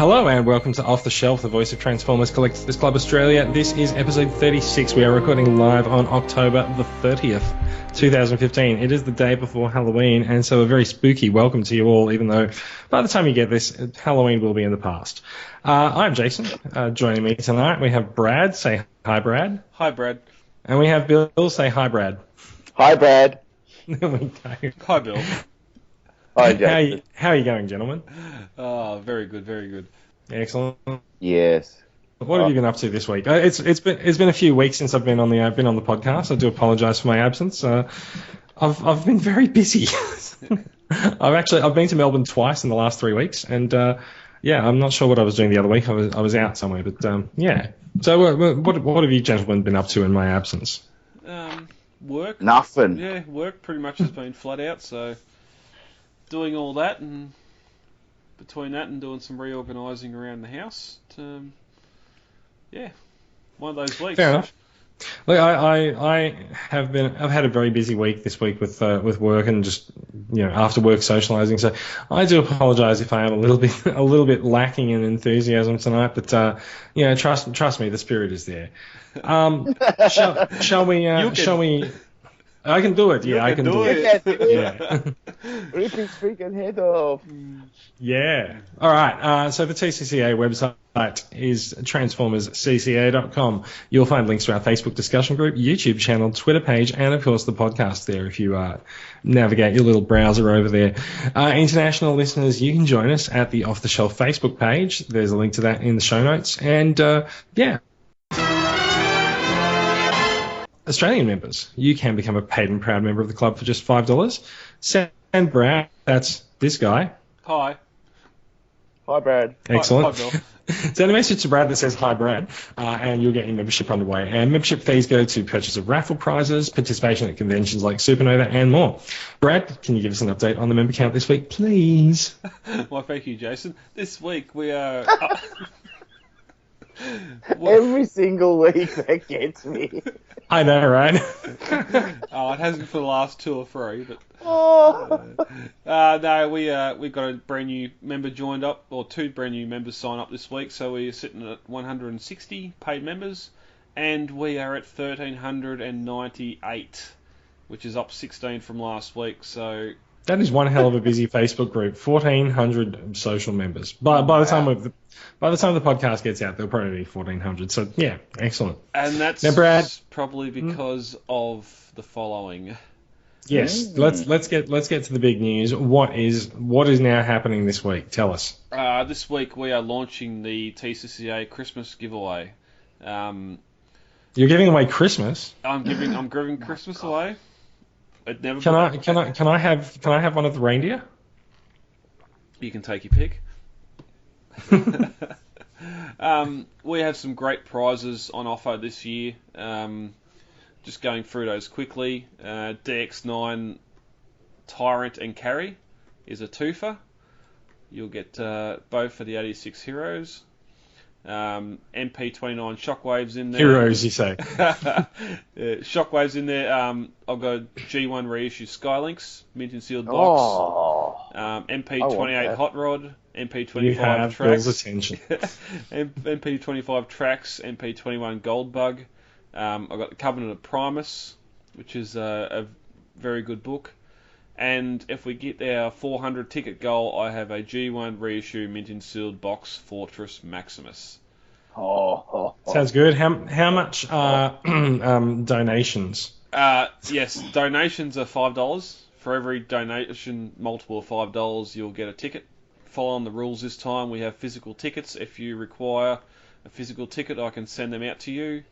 Hello and welcome to Off the Shelf, the voice of Transformers Collectors Club Australia. This is episode 36. We are recording live on October the 30th, 2015. It is the day before Halloween, and so a very spooky welcome to you all, even though by the time you get this, Halloween will be in the past. I'm Jason. Joining me tonight, we have Brad. Say hi, Brad. Hi, Brad. And we have Bill. Say hi, Brad. Hi, Brad. There we go. Hi, Bill. Hi, Jason. How are you going, gentlemen? Oh, very good, very good. Excellent. Yes. What have you been up to this week? It's been a few weeks since I've been on the podcast. I do apologise for my absence. I've been very busy. I've been to Melbourne twice in the last 3 weeks, and I'm not sure what I was doing the other week. I was out somewhere, but yeah. So what have you gentlemen been up to in my absence? Work. Nothing. Yeah, work pretty much has been flat out. So doing all that, and between that and doing some reorganising around the house. One of those weeks. Fair enough. Look, I've had a very busy week this week with work and just after work socialising. So I do apologise if I am a little bit lacking in enthusiasm tonight. But trust me, the spirit is there. Shall we? I can do it. Yeah, I can do it. Yeah. Rip his freaking head off. Yeah. All right. So the TCCA website is transformerscca.com. You'll find links to our Facebook discussion group, YouTube channel, Twitter page, and of course the podcast there if you navigate your little browser over there. International listeners, you can join us at the Off the Shelf Facebook page. There's a link to that in the show notes. And Australian members, you can become a paid and proud member of the club for just $5. Send Brad, that's this guy. Hi. Hi, Brad. Excellent. Hi, Bill. Send a message to Brad that says, hi, Brad, and you'll get your membership underway. And membership fees go to purchase of raffle prizes, participation at conventions like Supernova, and more. Brad, can you give us an update on the member count this week, please? Well, thank you, Jason. This week we are... Every single week that gets me. I know, right? It hasn't for the last 2 or 3, but... No, we got a brand new member joined up, or 2 brand new members sign up this week, so we're sitting at 160 paid members, and we are at 1,398, which is up 16 from last week, so... That is one hell of a busy Facebook group. 1,400 social members. By the time the podcast gets out, there'll probably be 1,400. So yeah, excellent. And that's now, Brad, probably because of the following. Yes, let's get to the big news. What is now happening this week? Tell us. This week we are launching the TCCA Christmas giveaway. You're giving away Christmas? I'm giving Christmas away. It never. Can I have one of the reindeer? You can take your pick. We have some great prizes on offer this year. Just going through those quickly. DX9 Tyrant and Carry is a twofer. You'll get both for the 86 Heroes. MP29 Shockwaves in there. Heroes, you say? Shockwaves in there. I've got G1 reissue Skylinks, mint and sealed box. MP28 Hot Rod, MP25 you have Tracks. Bill's attention. MP25 Tracks, MP21 Gold Bug. I've got the Covenant of Primus, which is a very good book. And if we get our 400 ticket goal, I have a G1 reissue mint and sealed box Fortress Maximus. Sounds good. How much are donations? Yes, donations are $5. For every donation multiple of $5, you'll get a ticket. Following the rules this time, we have physical tickets. If you require a physical ticket, I can send them out to you.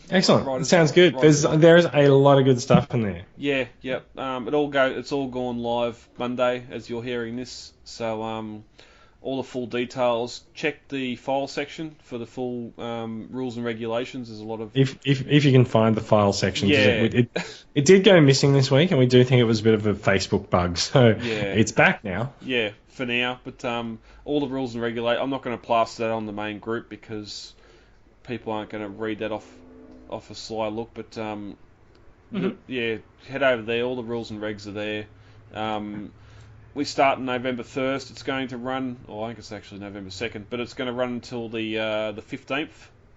Excellent. Sounds good. There's a lot of good stuff in there. Yeah, yep. It's all gone live Monday as you're hearing this. So all the full details. Check the file section for the full rules and regulations. There's a lot of if you can find the file section. Yeah. It did go missing this week, and we do think it was a bit of a Facebook bug. So yeah. It's back now. Yeah, for now. But all the rules and regulations. I'm not going to plaster that on the main group because people aren't going to read that off a sly look, but yeah, head over there. All the rules and regs are there. we start on November 1st. It's going to run, or I think it's actually November 2nd, but it's going to run until the 15th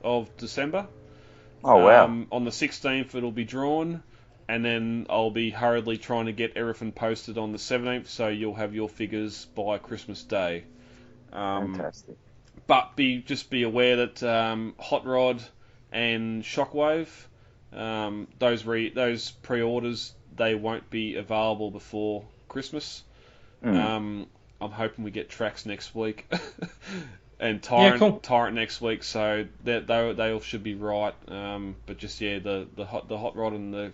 of December. Oh, wow. On the 16th, it'll be drawn, and then I'll be hurriedly trying to get everything posted on the 17th, so you'll have your figures by Christmas Day. Fantastic. But just be aware that Hot Rod and Shockwave, those pre-orders, they won't be available before Christmas. I'm hoping we get Tracks next week. And Tyrant next week, so they all should be right. But just the hot rod and the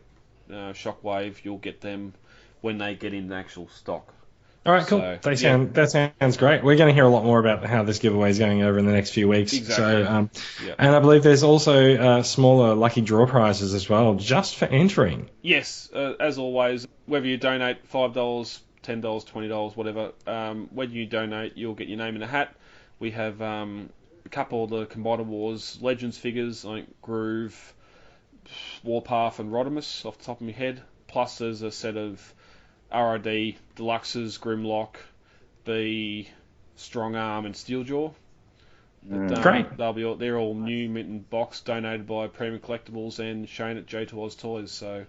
Shockwave, you'll get them when they get in the actual stock. All right, cool. So, that sounds great. We're going to hear a lot more about how this giveaway is going over in the next few weeks. Exactly. So, and I believe there's also smaller lucky draw prizes as well, just for entering. Yes, as always, whether you donate $5, $10, $20, whatever, when you donate, you'll get your name in a hat. We have a couple of the Combiner Wars Legends figures, like Groove, Warpath, and Rodimus off the top of my head. Plus, there's a set of RID Deluxes, Grimlock, B, Strong Arm, and Steeljaw. Great. They're all new, mint in box, donated by Premium Collectibles and shown at J2Oz Toys. So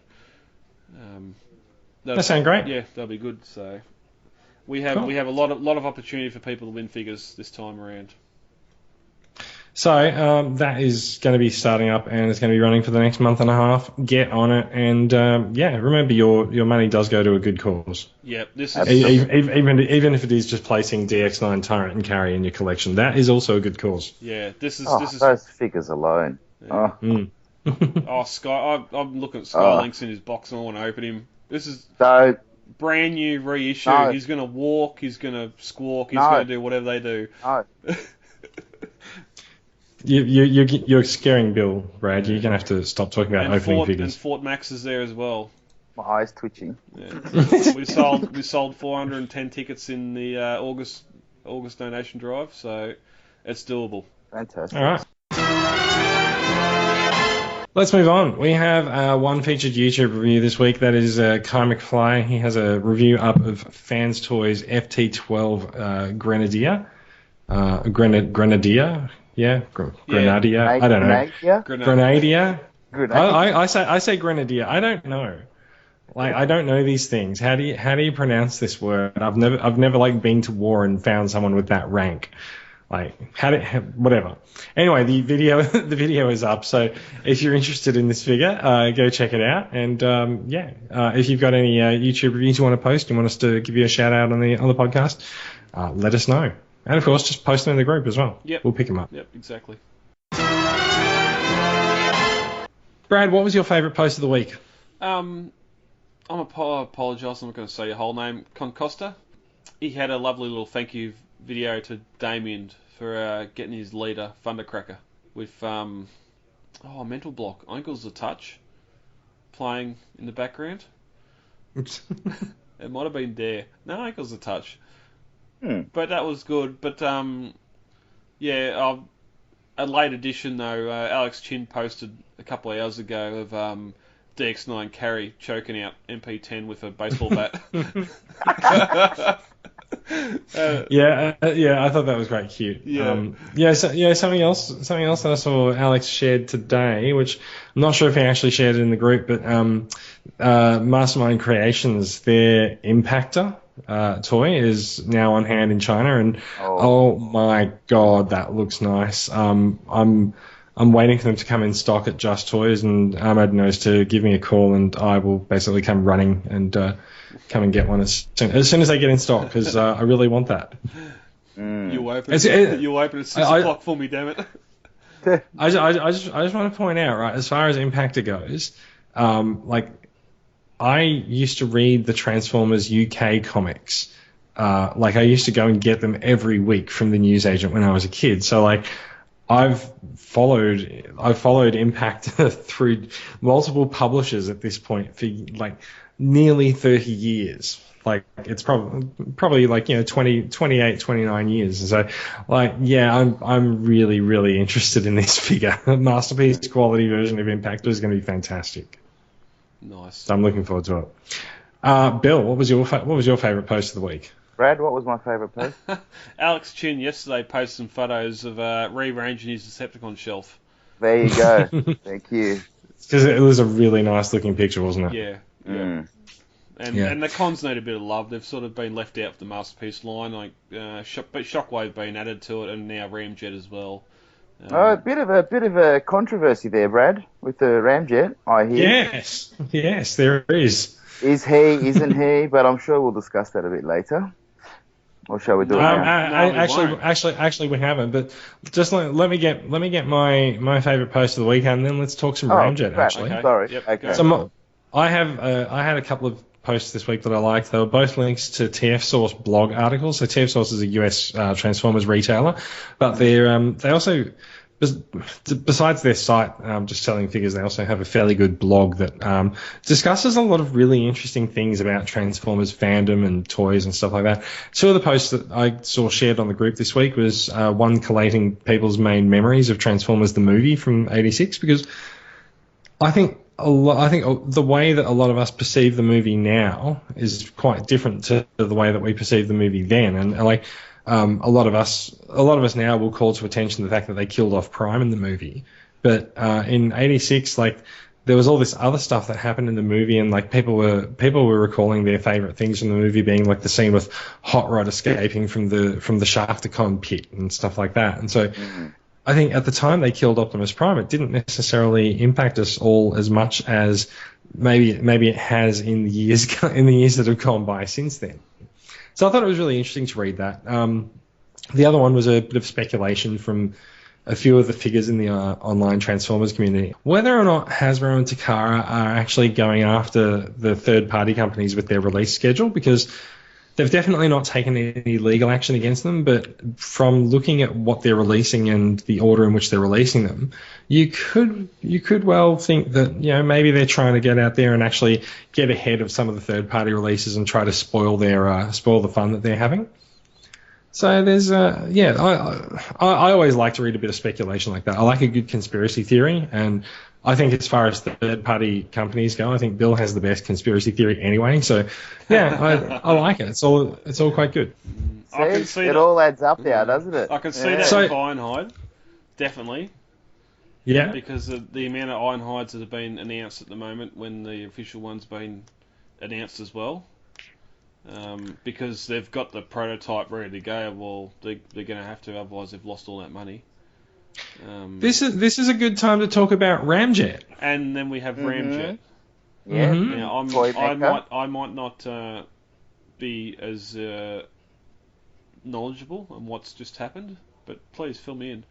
that sounds great. Yeah, that'll be good. So. We have a lot of opportunity for people to win figures this time around. So that is going to be starting up and it's going to be running for the next month and a half. Get on it and remember your money does go to a good cause. Yeah, this is even if it is just placing DX9 Tyrant and Carry in your collection, that is also a good cause. Yeah, this is those figures alone. Yeah. Sky, I'm looking at Skylinks in his box and I want to open him. This is brand new reissue. No. He's going to walk, he's going to squawk, he's going to do whatever they do. No. You're scaring Bill, Brad. You're going to have to stop talking about opening figures. And Fort Max is there as well. My eyes twitching. Yeah. we sold 410 tickets in the August donation drive, so it's doable. Fantastic. All right. Let's move on. We have one featured YouTube review this week. That is Kai McFly. He has a review up of Fans Toys FT12 Grenadier. Grenadier? Yeah, Grenadier. I don't know. Grenadier. I say Grenadier. I don't know. I don't know these things. How do you pronounce this word? I've never been to war and found someone with that rank. Whatever. Anyway, the video is up. So if you're interested in this figure, go check it out. And if you've got any YouTube reviews you want to post, you want us to give you a shout out on the podcast, let us know. And of course, just post them in the group as well. Yep. We'll pick them up. Yep, exactly. Brad, what was your favourite post of the week? I apologise. I'm not going to say your whole name. Concosta. He had a lovely little thank you video to Damien for getting his leader Thundercracker with mental block. Ankles a touch playing in the background. Oops. It might have been Dare. No, Ankles a touch. But that was good. But a late edition though. Alex Chin posted a couple of hours ago of DX9 Carry choking out MP10 with a baseball bat. I thought that was quite cute. Something else that I saw Alex shared today, which I'm not sure if he actually shared it in the group, but Mastermind Creations, their Impactor toy is now on hand in China, and oh my god, that looks nice. I'm waiting for them to come in stock at Just Toys, and Ahmed knows to give me a call, and I will basically come running and come and get one as soon as they get in stock, because I really want that. You'll open it at 6 o'clock for me, damn it. I just want to point out, right, as far as Impactor goes, I used to read the Transformers UK comics. I used to go and get them every week from the newsagent when I was a kid. So I've followed Impactor through multiple publishers at this point for nearly 30 years. It's probably 28, 29 years. So I'm really, really interested in this figure. Masterpiece quality version of Impactor is going to be fantastic. Nice. So I'm looking forward to it. Bill, what was your favourite post of the week? Brad, what was my favourite post? Alex Chin yesterday posted some photos of rearranging his Decepticon shelf. There you go. Thank you. Because it was a really nice looking picture, wasn't it? Yeah. And the cons need a bit of love. They've sort of been left out of the Masterpiece line, but Shockwave being added to it, and now Ramjet as well. A bit of a controversy there, Brad, with the Ramjet. I hear. Yes, there is. Is he? Isn't he? But I'm sure we'll discuss that a bit later. Or shall we do it now? Actually, we haven't. But just let me get my favourite post of the week, and then let's talk some Ramjet. Crap. Actually, Okay. Sorry. Yep, Okay. so I had a couple of posts this week that I liked. They were both links to TF Source blog articles. So TF Source is a US Transformers retailer, but they also, besides their site just selling figures, they also have a fairly good blog that discusses a lot of really interesting things about Transformers fandom and toys and stuff like that. Two of the posts that I saw shared on the group this week was one collating people's main memories of Transformers the movie from '86, because I think the way that a lot of us perceive the movie now is quite different to the way that we perceived the movie then, and a lot of us now will call to attention the fact that they killed off Prime in the movie, but in '86, there was all this other stuff that happened in the movie, and people were recalling their favourite things from the movie being the scene with Hot Rod escaping from the Shafticon pit and stuff like that, and so. I think at the time they killed Optimus Prime, it didn't necessarily impact us all as much as maybe it has in the years that have gone by since then. So I thought it was really interesting to read that. The other one was a bit of speculation from a few of the figures in the online Transformers community, whether or not Hasbro and Takara are actually going after the third-party companies with their release schedule, because they've definitely not taken any legal action against them, but from looking at what they're releasing and the order in which they're releasing them, you could well think that maybe they're trying to get out there and actually get ahead of some of the third-party releases and try to spoil the fun that they're having. So there's I always like to read a bit of speculation like that. I like a good conspiracy theory, and I think as far as third-party companies go, I think Bill has the best conspiracy theory anyway. So, I like it. It's all quite good. I can see it all adds up there, doesn't it? I can see that with Ironhide, definitely. Yeah. Because of the amount of Ironhides that have been announced at the moment, when the official one's been announced as well. Because they've got the prototype ready to go. Well, they're going to have to, otherwise they've lost all that money. This is a good time to talk about Ramjet. And then we have Ramjet. Yeah. Now, I might not be as knowledgeable on what's just happened, but please fill me in.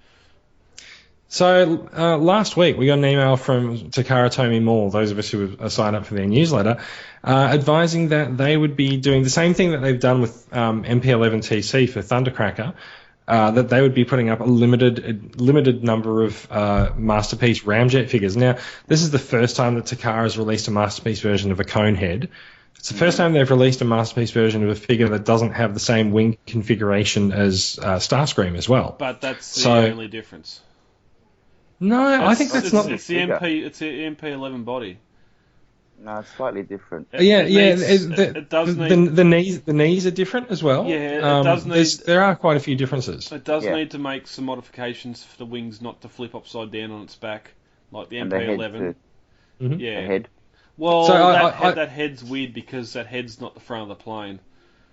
So last week we got an email from Takara Tomy Mall, those of us who have signed up for their newsletter, advising that they would be doing the same thing that they've done with MP11TC for Thundercracker, that they would be putting up a limited number of Masterpiece Ramjet figures. Now, this is the first time that Takara has released a Masterpiece version of a Conehead. It's the first time they've released a Masterpiece version of a figure that doesn't have the same wing configuration as Starscream as well. But that's the only difference. No, I think that's not. It's the MP11 body. No, it's slightly different. It does need the knees are different as well. Yeah, it does need. There are quite a few differences. It does need to make some modifications for the wings not to flip upside down on its back, like the MP11. The head. Well, So that head's weird because that head's not the front of the plane.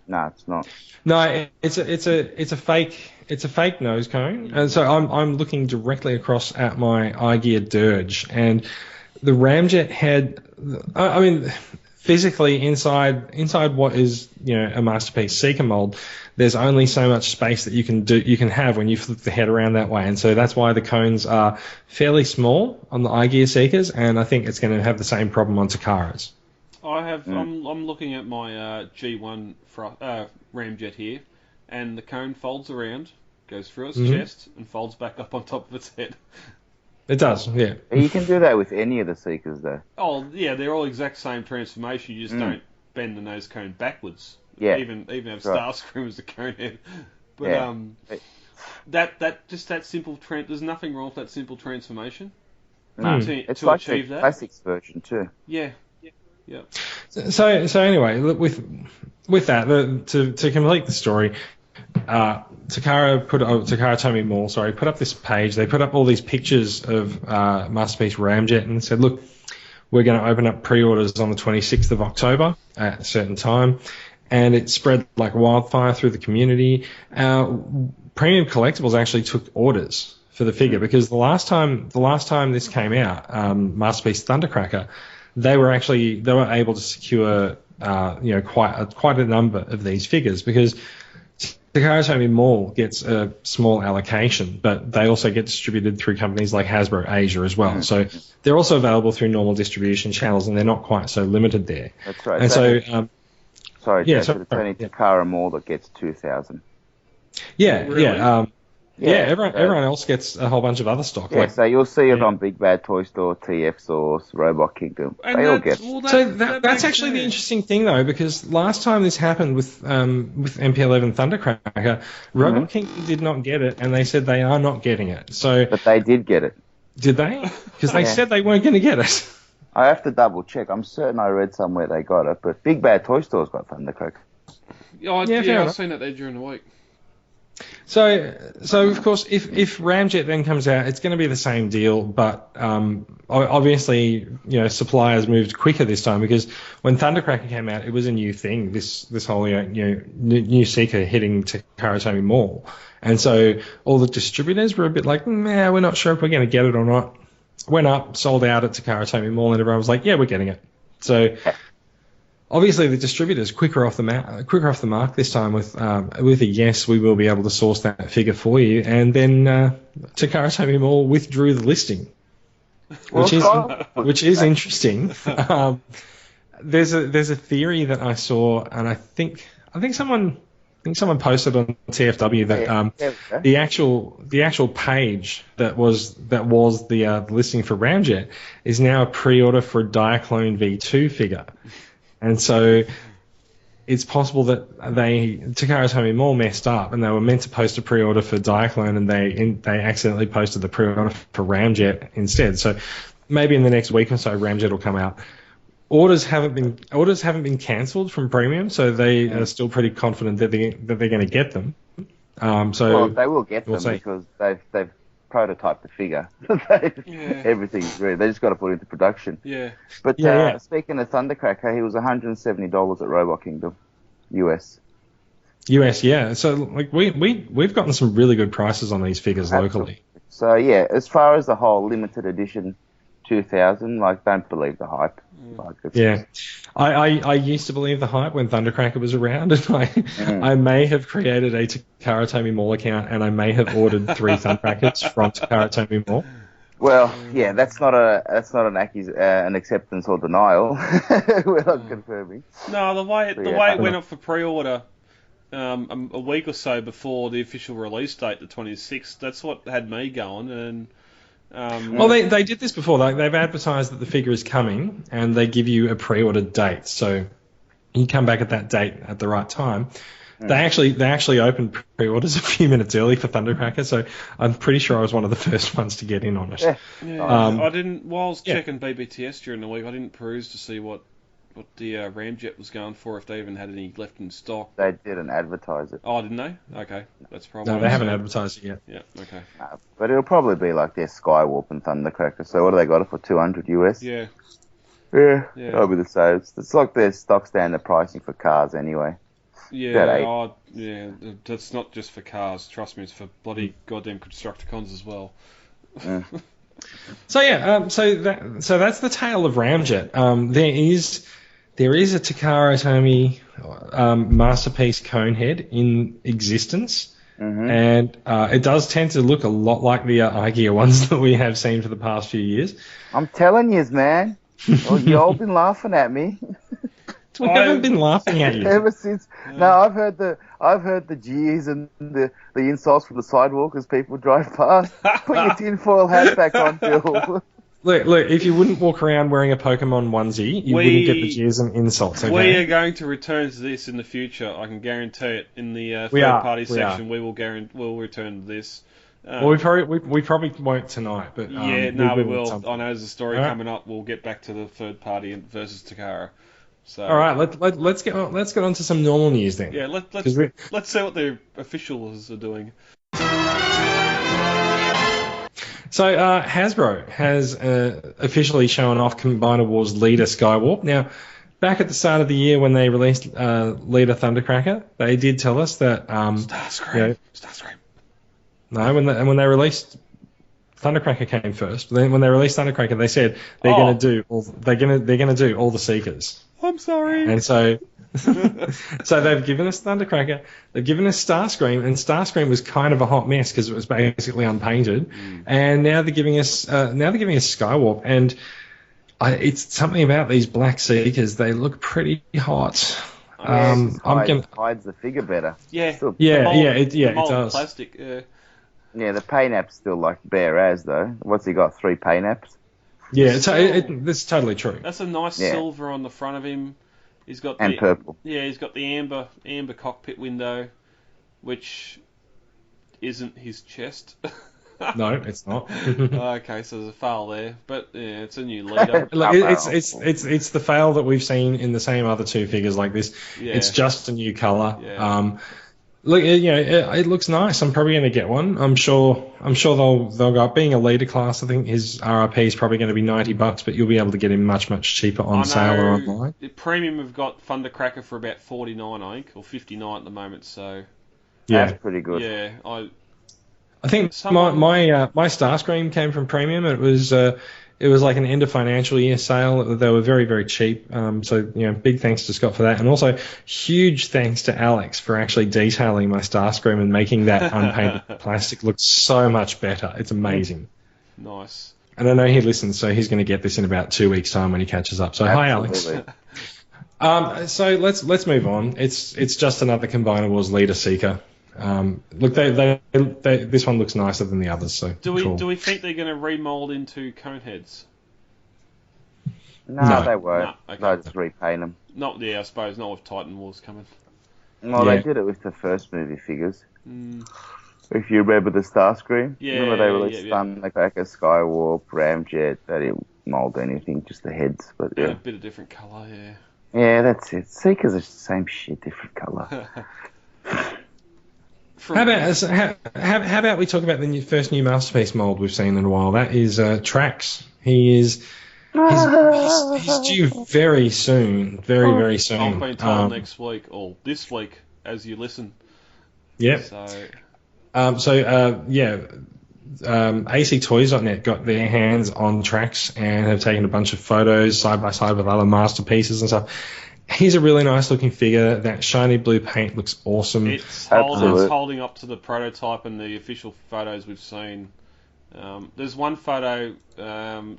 No, it's not. No, it's a fake nose cone, and so I'm looking directly across at my iGear Dirge, and the Ramjet head. I mean, physically inside what is a Masterpiece Seeker mold, there's only so much space that you can have when you flip the head around that way, and so that's why the cones are fairly small on the iGear Seekers, and I think it's going to have the same problem on Takara's. I'm looking at my G1 Ramjet here, and the cone folds around, goes through its chest, and folds back up on top of its head. It does, yeah. You can do that with any of the Seekers, though. Oh, yeah, they're all exact same transformation. You just don't bend the nose cone backwards. Yeah, even have Starscream as the cone head. But that simple there's nothing wrong with that simple transformation. No, it's like the classics version too. Yeah. Yeah. So anyway, with with that, to complete the story, Takara Tomy Mall, put up this page. They put up all these pictures of Masterpiece Ramjet and said, look, we're going to open up pre-orders on the 26th of October at a certain time. And it spread like wildfire through the community. Premium Collectibles actually took orders for the figure because the last time this came out, Masterpiece Thundercracker, they were able to secure quite a number of these figures because Takara Tomy Mall gets a small allocation, but they also get distributed through companies like Hasbro Asia as well. So they're also available through normal distribution channels, and they're not quite so limited there. That's right. And it's only Takara Mall that gets 2,000. Yeah, really? Everyone else gets a whole bunch of other stock. Yeah, so you'll see it on Big Bad Toy Store, TF Source, Robot Kingdom. They all get. That's actually the interesting thing, though, because last time this happened with MP11 Thundercracker, Robot Kingdom did not get it, and they said they are not getting it. But they did get it. Did they? Because they said they weren't going to get it. I have to double check. I'm certain I read somewhere they got it, but Big Bad Toy Store's got Thundercracker. I've seen it there during the week. So of course, if Ramjet then comes out, it's going to be the same deal, but obviously, suppliers moved quicker this time because when Thundercracker came out, it was a new thing. This whole new seeker hitting Takara Tomy Mall, and so all the distributors were a bit like, nah, we're not sure if we're going to get it or not. Went up, sold out at Takara Tomy Mall, and everyone was like, yeah, we're getting it. So. Obviously, the distributors quicker off the mark this time with a yes, we will be able to source that figure for you, and then Takara Tomy Mall withdrew the listing, which is interesting. There's a theory that I saw, and I think someone posted on TFW that the actual page that was the listing for Ramjet is now a pre-order for a Diaclone V2 figure. And so it's possible that Takara Tomy Mall messed up and they were meant to post a pre-order for Diaclone and they accidentally posted the pre-order for Ramjet instead. So maybe in the next week or so Ramjet will come out. Orders haven't been cancelled from Premium, so they are still pretty confident that they're going to get them. Well, they will get them because they've prototyped the figure. Everything's ready. They just got to put it into production. Yeah. But speaking of Thundercracker, he was $170 at Robot Kingdom, US. Yeah. So like we've gotten some really good prices on these figures locally. So yeah, as far as the whole limited edition 2000, don't believe the hype. I used to believe the hype when Thundercracker was around, and I may have created a Takara Tomy Mall account, and I may have ordered 3 Thundercrackers from Takara Tomy Mall. Well, yeah, that's not an acceptance or denial. We're not confirming. No, the way it went up for pre-order a week or so before the official release date, the 26th, that's what had me going, and. Well, they did this before. They've advertised that the figure is coming, and they give you a pre-ordered date. So you come back at that date at the right time. They actually opened pre-orders a few minutes early for Thundercracker, so I'm pretty sure I was one of the first ones to get in on it. I didn't. While I was checking BBTS during the week, I didn't peruse to see what the Ramjet was going for, if they even had any left in stock. They didn't advertise it. Oh, didn't they? Okay, that's probably. No, they haven't advertised it yet. Yeah, okay. But it'll probably be like their Skywarp and Thundercracker. So what do they got it for? 200 US? Yeah. That'll be the same. It's like their stock standard pricing for cars anyway. Yeah, that's not just for cars. Trust me, it's for bloody goddamn Constructicons as well. So that's the tale of Ramjet. There is a Takara Tomy Masterpiece Conehead in existence, and it does tend to look a lot like the IKEA ones that we have seen for the past few years. I'm telling you, man. Well, you all been laughing at me. We haven't been laughing at you ever since. No, I've heard the jeers and the insults from the sidewalk as people drive past. Put your tinfoil hat back on, Phil. Look, if you wouldn't walk around wearing a Pokemon onesie, you wouldn't get the jeers and insults, okay? We are going to return to this in the future, I can guarantee it. In the third-party section, we'll return to this. Well, we probably won't tonight, but... we will. I know there's a story coming up. We'll get back to the third-party versus Takara. So all right, let's get on to some normal news then. yeah, let's see what the officials are doing. So Hasbro has officially shown off Combiner Wars Leader Skywarp. Now, back at the start of the year when they released Leader Thundercracker, they did tell us that Starscream. No, when they released Thundercracker came first. But then when they released Thundercracker, they said they're going to do all the Seekers. I'm sorry. And so so they've given us Thundercracker, they've given us Starscream, and Starscream was kind of a hot mess because it was basically unpainted. And now they're giving us Skywarp, and it's something about these black Seekers. They look pretty hot. Hides the figure better. Yeah. It does. Plastic. Yeah. Yeah, the paint app's still like bare as though. What's he got? 3 paint apps? Yeah, this is totally true. That's a nice silver on the front of him. He's got purple. Yeah, he's got the amber cockpit window, which isn't his chest. No, it's not. Okay, so there's a fail there, but yeah, it's a new leader. It's the fail that we've seen in the same other 2 figures like this. Yeah. It's just a new color. Yeah. Look, it looks nice. I'm probably going to get one. I'm sure they'll go up. Being a leader class, I think his RRP is probably going to be $90, but you'll be able to get him much cheaper on sale or online. The premium have got Thundercracker for about $49, I think, or $59 at the moment. So yeah, that's pretty good. Yeah, I think my Starscream came from premium. It was like an end of financial year sale. They were very, very cheap. So, big thanks to Scott for that. And also, huge thanks to Alex for actually detailing my Starscream and making that unpainted plastic look so much better. It's amazing. Nice. And I know he listens, so he's going to get this in about 2 weeks' time when he catches up. So, Absolutely. Hi, Alex. So let's move on. It's just another Combiner Wars Leader Seeker. Look, this one looks nicer than the others. So do we think they're going to remold into cone heads? No, they won't. No, okay. They'll just repaint them. I suppose not with Titan Wars coming. Well, they did it with the first movie figures. If you remember the Starscream, remember they released Thundercracker, Skywarp, Ramjet. They didn't mold anything, just the heads. But yeah, a bit of different colour. Yeah. Yeah, that's it. Seekers are the same shit, different colour. How about we talk about the first new masterpiece mold we've seen in a while? That is Trax. He's due very soon, very soon. I've been told next week or this week as you listen. Yep. ACToys.net got their hands on Trax and have taken a bunch of photos side by side with other masterpieces and stuff. He's a really nice looking figure. That shiny blue paint looks awesome. It's holding up to the prototype and the official photos we've seen. There's one photo,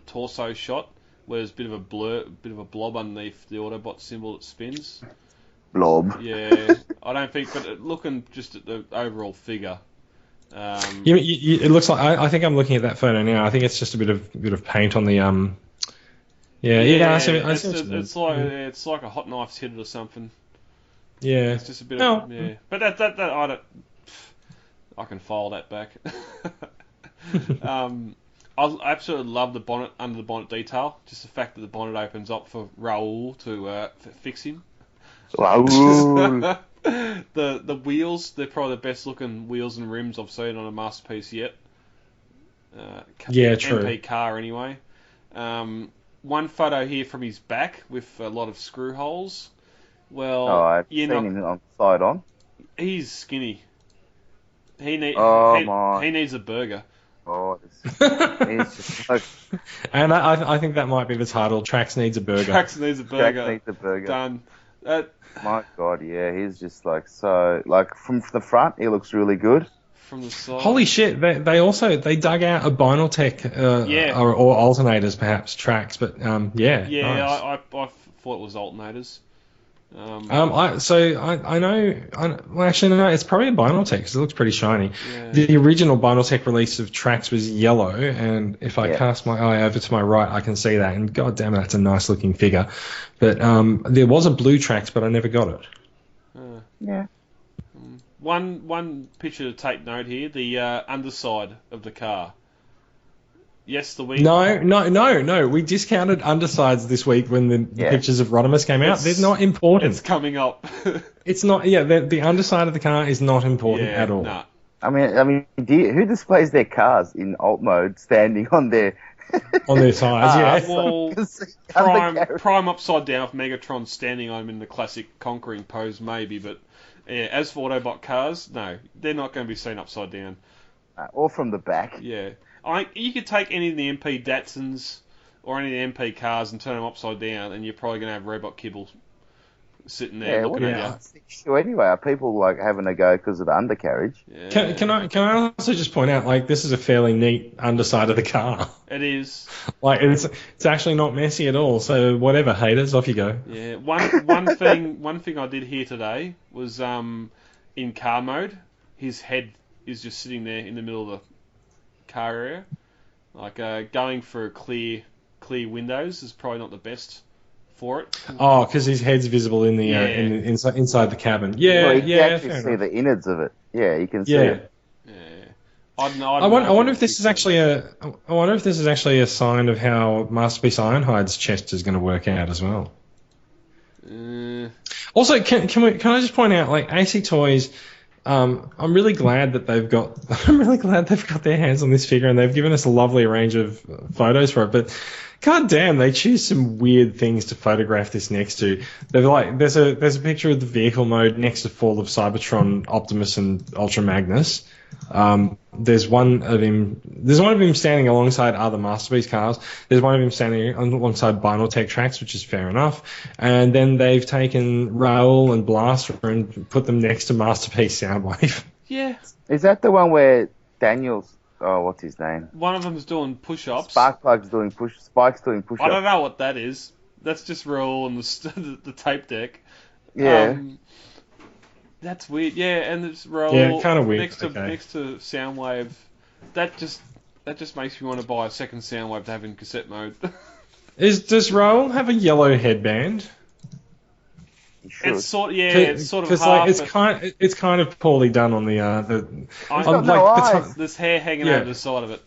torso shot, where there's a bit of a blur, a bit of a blob underneath the Autobot symbol that spins. Blob. Yeah, I don't think, but looking just at the overall figure. It looks like I think I'm looking at that photo now. I think it's just a bit of paint on the It's like a hot knife's hit it or something. Yeah, it's just a bit of But that I can file that back. I absolutely love the bonnet under the bonnet detail. Just the fact that the bonnet opens up for Raoul to fix him. Raoul. The wheels, they're probably the best looking wheels and rims I've seen on a masterpiece yet. True. MP car anyway. One photo here from his back with a lot of screw holes. Well, I've seen him on side on. He's skinny. He needs a burger. Oh, he's just like... And I think that might be the title. Trax needs a burger. Trax needs a burger. Trax needs a burger. Done. My God, yeah, he's just like so. Like from the front, he looks really good. From the side. Holy shit! They dug out a Binaltech or alternators, perhaps Trax, but nice. I thought it was alternators. I know. Well, actually, no. It's probably a Binaltech because it looks pretty shiny. Yeah. The original Binaltech release of Trax was yellow, and if I cast my eye over to my right, I can see that. And god damn it, that's a nice looking figure. But there was a blue Trax, but I never got it. Yeah. One picture to take note here: the underside of the car. Yes, the wing. No. We discounted undersides this week when the pictures of Rodimus came out. They're not important. It's coming up. It's not. Yeah, the underside of the car is not important at all. Nah. I mean, who displays their cars in alt mode standing on their sides? Well, Prime upside down with Megatron standing on him in the classic conquering pose, maybe. But as for Autobot cars, no, they're not going to be seen upside down. Or from the back. Yeah. You could take any of the MP Datsuns or any of the MP cars and turn them upside down, and you're probably going to have robot kibble sitting there looking at you. Anyway, are people like having a go because of the undercarriage? Yeah. Can I also just point out, like, this is a fairly neat underside of the car. It is. Like, it's actually not messy at all. So whatever, haters, off you go. Yeah. One thing I did hear today was in car mode, his head is just sitting there in the middle of the car area. Like going for clear windows is probably not the best for it. Oh, because his head's visible in the inside the cabin. Yeah, you can actually see the innards of it. Yeah, you can see it. Yeah. I wonder if this is actually a sign of how Masterpiece Ironhide's chest is going to work out as well. Also, can I just point out, like, AC Toys, I'm really glad that they've got their hands on this figure, and they've given us a lovely range of photos for it. But god damn, they choose some weird things to photograph this next to. They're like, there's a picture of the vehicle mode next to Fall of Cybertron, Optimus, and Ultra Magnus. There's one of him standing alongside other Masterpiece cars. There's one of him standing alongside Binaltech tracks, which is fair enough. And then they've taken Raoul and Blaster and put them next to Masterpiece Soundwave. Yeah. Is that the one where Daniel's... Oh, what's his name? One of them's doing push-ups. Spike's doing push-ups. I don't know what that is. That's just Raoul and the tape deck. Yeah. That's weird. Yeah, and it's Raoul kind of weird. next to Soundwave. That just makes me want to buy a second Soundwave to have in cassette mode. Does Raoul have a yellow headband? It's sort of half. Like, it's kind of poorly done on the. eyes. There's hair hanging out the side of it.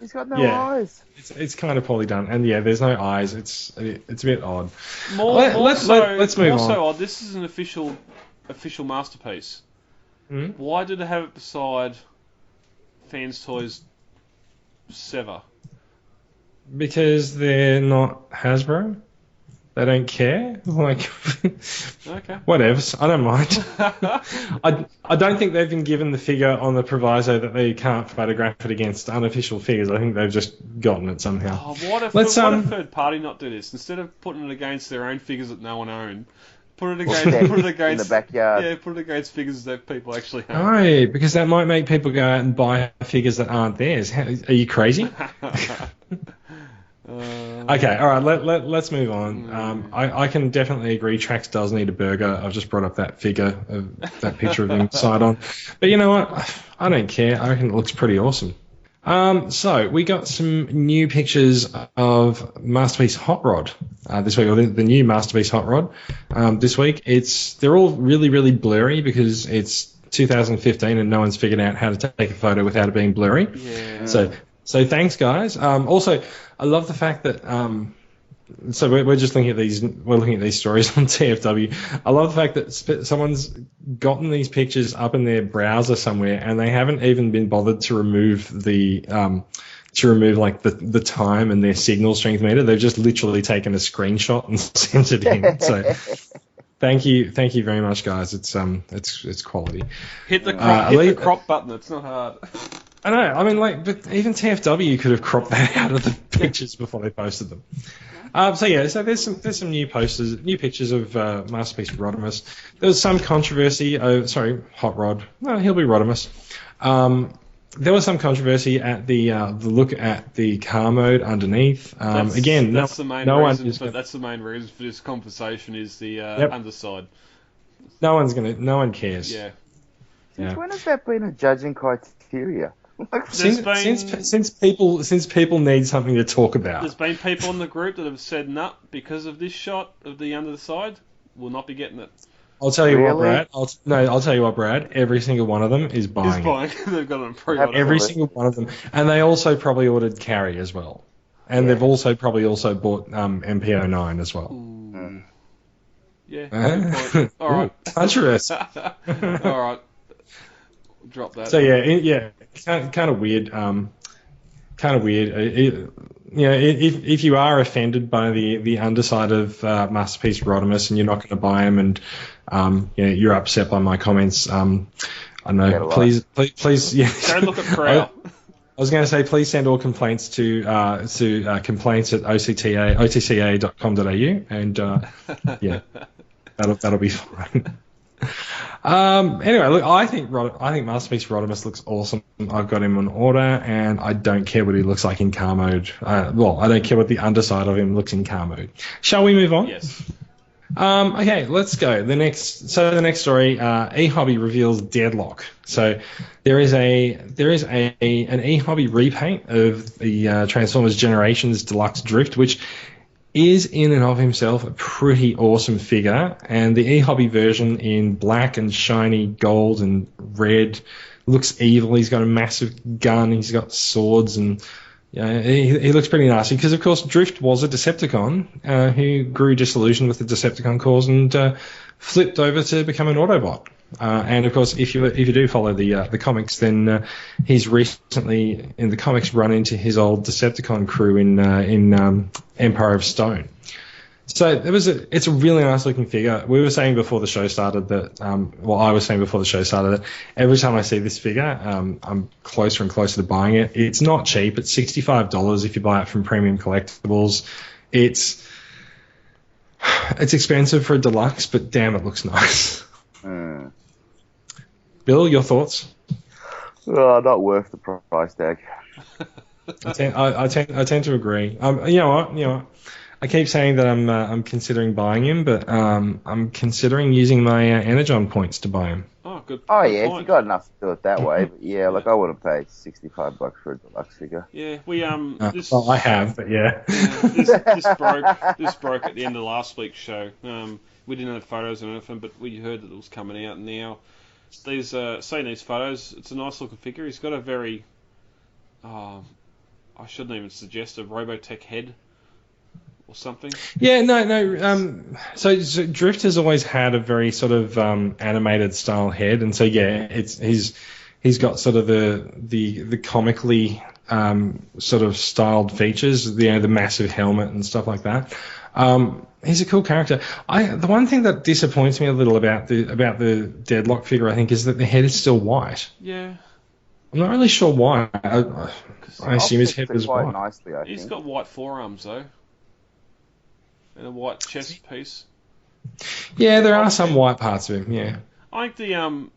He's got no eyes. It's kind of poorly done, and there's no eyes. It's a bit odd. Let's move on. Also, this is an official Masterpiece. Hmm? Why did they have it beside Fans Toys Sever? Because they're not Hasbro. They don't care. Like, okay, whatevs. I don't mind. I don't think they've been given the figure on the proviso that they can't photograph it against unofficial figures. I think they've just gotten it somehow. Oh, what if a third party not do this? Instead of putting it against their own figures that no one owned, put it against in the backyard. Yeah, put it against figures that people actually own. No, because that might make people go out and buy figures that aren't theirs. Are you crazy? Okay, all right. Let's move on. I can definitely agree. Trax does need a burger. I've just brought up that figure of that picture of him side on, but you know what? I don't care. I reckon it looks pretty awesome. So we got some new pictures of Masterpiece Hot Rod this week, or the new Masterpiece Hot Rod this week. They're all really, really blurry because it's 2015 and no one's figured out how to take a photo without it being blurry. Yeah. So thanks, guys. Also, I love the fact that so we're just looking at these. We're looking at these stories on TFW. I love the fact that someone's gotten these pictures up in their browser somewhere, and they haven't even been bothered to remove the time and their signal strength meter. They've just literally taken a screenshot and sent it in. So thank you very much, guys. It's quality. Hit the crop button. It's not hard. I know. I mean, but even TFW could have cropped that out of the pictures before they posted them. So there's some new pictures of Masterpiece Rodimus. There was some controversy. Hot Rod. Well, he'll be Rodimus. There was some controversy at the look at the car mode underneath. That's the main reason for this conversation is the underside. No one cares. Yeah. Since when has that been a judging criteria? Since people need something to talk about. There's been people in the group that have said, because of this shot of the underside, we'll not be getting it. I'll tell you what, Really? Brad. I'll tell you what, Brad. Every single one of them is buying. They've got it on pre-order. Every single one of them, and they also probably ordered Carry as well, and they've also probably bought MPO9 as well. Ooh. Yeah. Good point. All right. Puncherous. All right. Drop that. So yeah, kind of weird. Kind of weird. If you are offended by the underside of Masterpiece Rodimus and you're not going to buy them, and you're upset by my comments, I don't know. Please, yeah. Go look at Crow. I was going to say, please send all complaints to complaints@otca.com.au, and yeah, that'll be fine. Anyway, look, I think Masterpiece Rodimus looks awesome. I've got him on order, and I don't care what he looks like in car mode. I don't care what the underside of him looks in car mode. Shall we move on? Yes. Okay, let's go. The next story, eHobby reveals Deadlock. So there is an eHobby repaint of the Transformers Generations Deluxe Drift, which is in and of himself a pretty awesome figure, and the eHobby version in black and shiny gold and red looks evil. He's got a massive gun, he's got swords, and he looks pretty nasty, because of course Drift was a Decepticon who grew disillusioned with the Decepticon cause and flipped over to become an Autobot. And of course, if you do follow the comics, then he's recently in the comics run into his old Decepticon crew in Empire of Stone. So it's a really nice looking figure. We were saying before the show started that, I was saying before the show started that every time I see this figure, I'm closer and closer to buying it. It's not cheap. It's $65 if you buy it from Premium Collectibles. It's expensive for a deluxe, but damn, it looks nice. Bill, your thoughts? Not worth the price tag. I tend to agree. You know what? I keep saying that I'm considering buying him, but I'm considering using my Energon points to buy him. Oh, good. Oh good yeah, point. if you got enough to do it that way, but yeah, like I would have paid $65 for a deluxe figure. Yeah, we this. Well, I have, but yeah. This broke at the end of last week's show. We didn't have photos or anything, but we heard that it was coming out now. Seeing these photos, it's a nice looking figure. He's got a very, I shouldn't even suggest a Robotech head or something. Yeah, no. So Drift has always had a very sort of animated style head, and so yeah, he's got sort of the comically sort of styled features, the massive helmet and stuff like that. He's a cool character. The one thing that disappoints me a little about the Deadlock figure, I think, is that the head is still white. Yeah. I'm not really sure why. I assume his head was white. Nicely, He's got white forearms though, and a white chest piece. Yeah, there are some white parts of him. Yeah. I think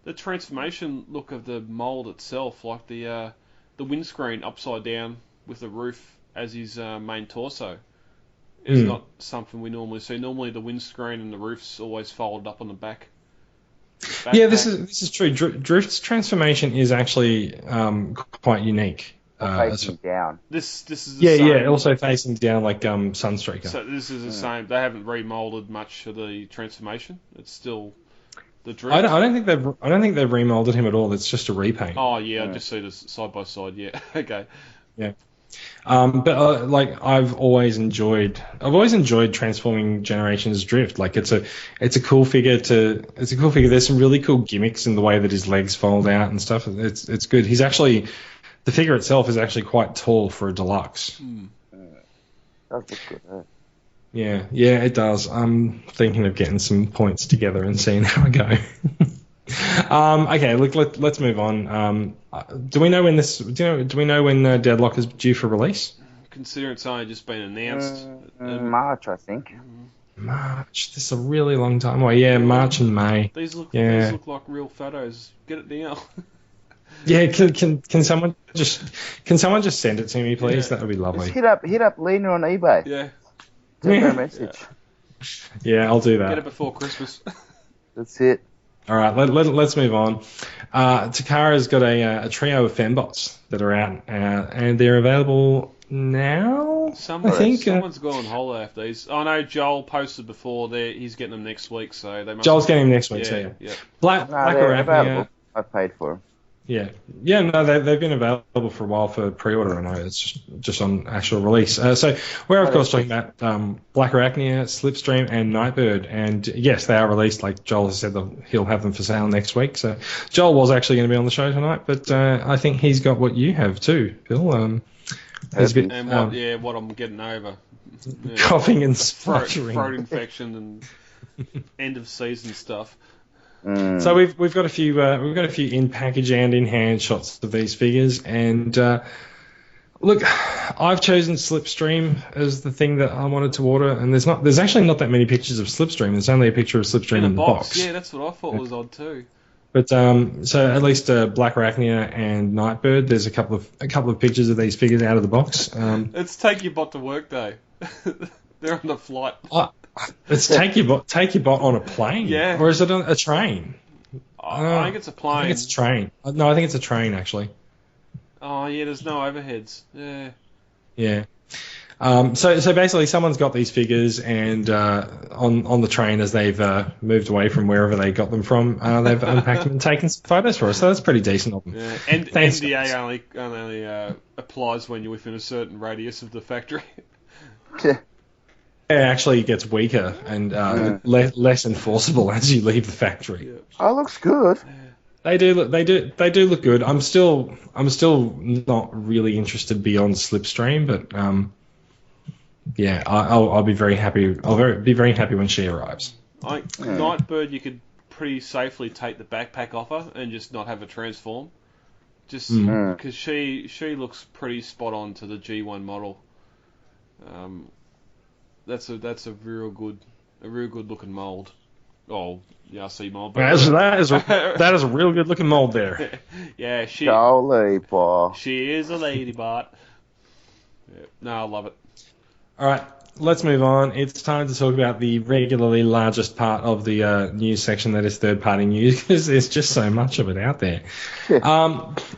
the transformation look of the mold itself, like the windscreen upside down with the roof as his main torso, is not something we normally see. Normally the windscreen and the roof's always folded up on the back. Yeah, this is true. Drift's transformation is actually quite unique. Facing down. This is the same. Yeah, also facing down like Sunstreaker. So this is the same. They haven't remolded much of the transformation. It's still the Drift. I don't think they've remolded him at all. It's just a repaint. Oh yeah, I just see this side by side. Yeah, okay. Yeah. But like I've always enjoyed transforming Generations Drift. Like it's a cool figure. There's some really cool gimmicks in the way that his legs fold out and stuff. It's good. The figure itself is actually quite tall for a deluxe. Does look good, huh? Yeah, it does. I'm thinking of getting some points together and seeing how I go. Okay, look, let's move on. Do we know when Deadlock is due for release? Considering it's only just been announced. March, I think. March. This is a really long time away. Yeah, March and May. These look like real photos. Get it now. Yeah, can someone just send it to me, please? Yeah. That would be lovely. Just hit up Lena on eBay. Yeah. Send her a message. Yeah, I'll do that. Get it before Christmas. That's it. All right, let's move on. Takara's got a trio of fembots that are out, and they're available now. I think someone's gone on holiday after these. I know Joel posted before. He's getting them next week, so they must. Joel's getting them next week. Yeah. Black available. I paid for them. Yeah. No, they've been available for a while for pre-order. I know it's just on actual release. So we're of course talking about Black Arachnia, Slipstream, and Nightbird. And yes, they are released. Like Joel has said, he'll have them for sale next week. So Joel was actually going to be on the show tonight, but I think he's got what you have too, Bill. He's a bit, what I'm getting over. Yeah. Coughing and spluttering. Throat infection and end of season stuff. So we've got a few in package and in hand shots of these figures, and look, I've chosen Slipstream as the thing that I wanted to order, and there's actually not that many pictures of Slipstream. There's only a picture of Slipstream in the box. Yeah, that's what I thought was odd too. But so at least Black Arachnia and Nightbird, there's a couple of pictures of these figures out of the box. It's take your bot to work day. They're on the flight. It's take your bot on a plane. Yeah. Or is it a train? I think it's a plane. I think it's a train. No, I think it's a train actually. Oh yeah, there's no overheads. Yeah. Yeah. So basically, someone's got these figures, and on the train as they've moved away from wherever they got them from, they've unpacked them and taken some photos for us. So that's pretty decent of them. Yeah. And NDA only applies when you're within a certain radius of the factory. It actually gets weaker and less enforceable as you leave the factory. Yeah. Oh, looks good. They do look good. I'm still not really interested beyond Slipstream, but yeah, I'll be very happy. Be very happy when she arrives. Nightbird, you could pretty safely take the backpack off her and just not have her transform, just because she looks pretty spot on to the G1 model. That's a real good looking mold. Oh, yeah, I see mold. That is a real good looking mold there. Yeah, she is a lady bot. Yeah, no, I love it. All right, let's move on. It's time to talk about the regularly largest part of the news section, that is third-party news, because there's just so much of it out there.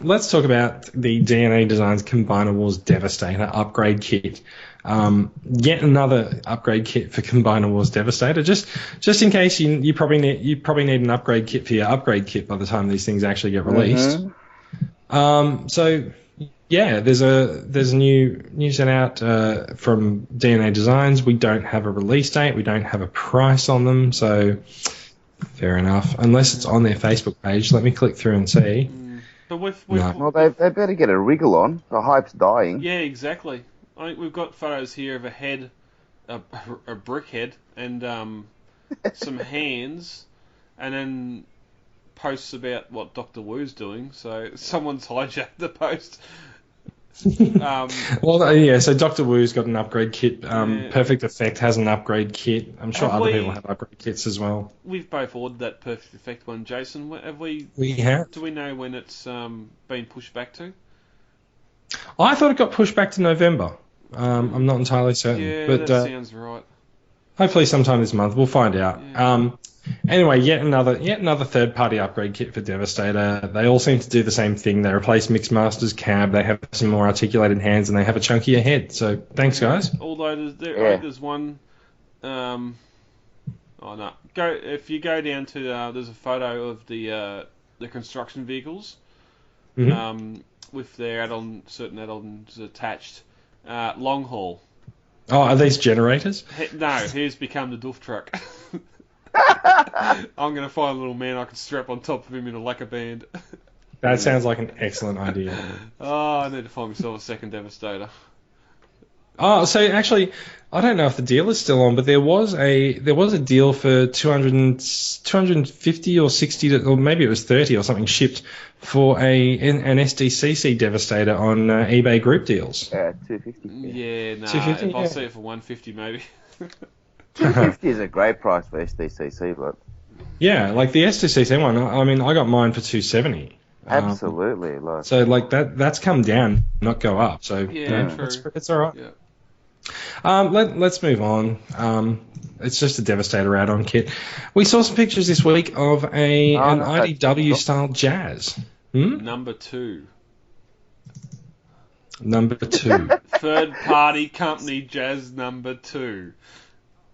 Let's talk about the DNA Designs Combiner Wars Devastator upgrade kit. Yet another upgrade kit for Combiner Wars Devastator. Just in case you probably need an upgrade kit for your upgrade kit by the time these things actually get released. So yeah, there's a new set out from DNA Designs. We don't have a release date. We don't have a price on them. So fair enough. Unless it's on their Facebook page. Let me click through and see. But well, they better get a wriggle on. The hype's dying. Yeah, exactly. I think we've got photos here of a head, a brick head, and some hands, and then posts about what Dr. Wu's doing. So someone's hijacked the post. Well, yeah. So Dr. Wu's got an upgrade kit. Perfect Effect has an upgrade kit. I'm sure other people have upgrade kits as well. We've both ordered that Perfect Effect one, Jason. Have we? We have. Do we know when it's been pushed back to? I thought it got pushed back to November. I'm not entirely certain. Yeah, but, that sounds right. Hopefully sometime this month. We'll find out. Yeah. Anyway, yet another third-party upgrade kit for Devastator. They all seem to do the same thing. They replace Mixmaster's cab. They have some more articulated hands, and they have a chunkier head. So thanks, guys. Although there's one. If you go down to there's a photo of the construction vehicles, with their certain add-ons attached. Long haul. Oh, are these generators? No, here's become the doof truck. I'm going to find a little man I can strap on top of him in a lacquer band. That sounds like an excellent idea. Oh, I need to find myself a second Devastator. Oh, so actually, I don't know if the deal is still on, but there was a deal for 250 or 60, or maybe it was 30 or something shipped for an SDCC Devastator on eBay group deals. Yeah, 250. Yeah, no, 250, I'll see it for 150 maybe. 250 is a great price for SDCC, but yeah, like the SDCC one. I mean, I got mine for 270. Absolutely, so like that's come down, not go up. So yeah, true. It's all right. Yeah. Let's move on. It's just a Devastator add-on kit. We saw some pictures this week of an IDW Style Jazz. Number 2. Number 2. Third-party company Jazz number 2.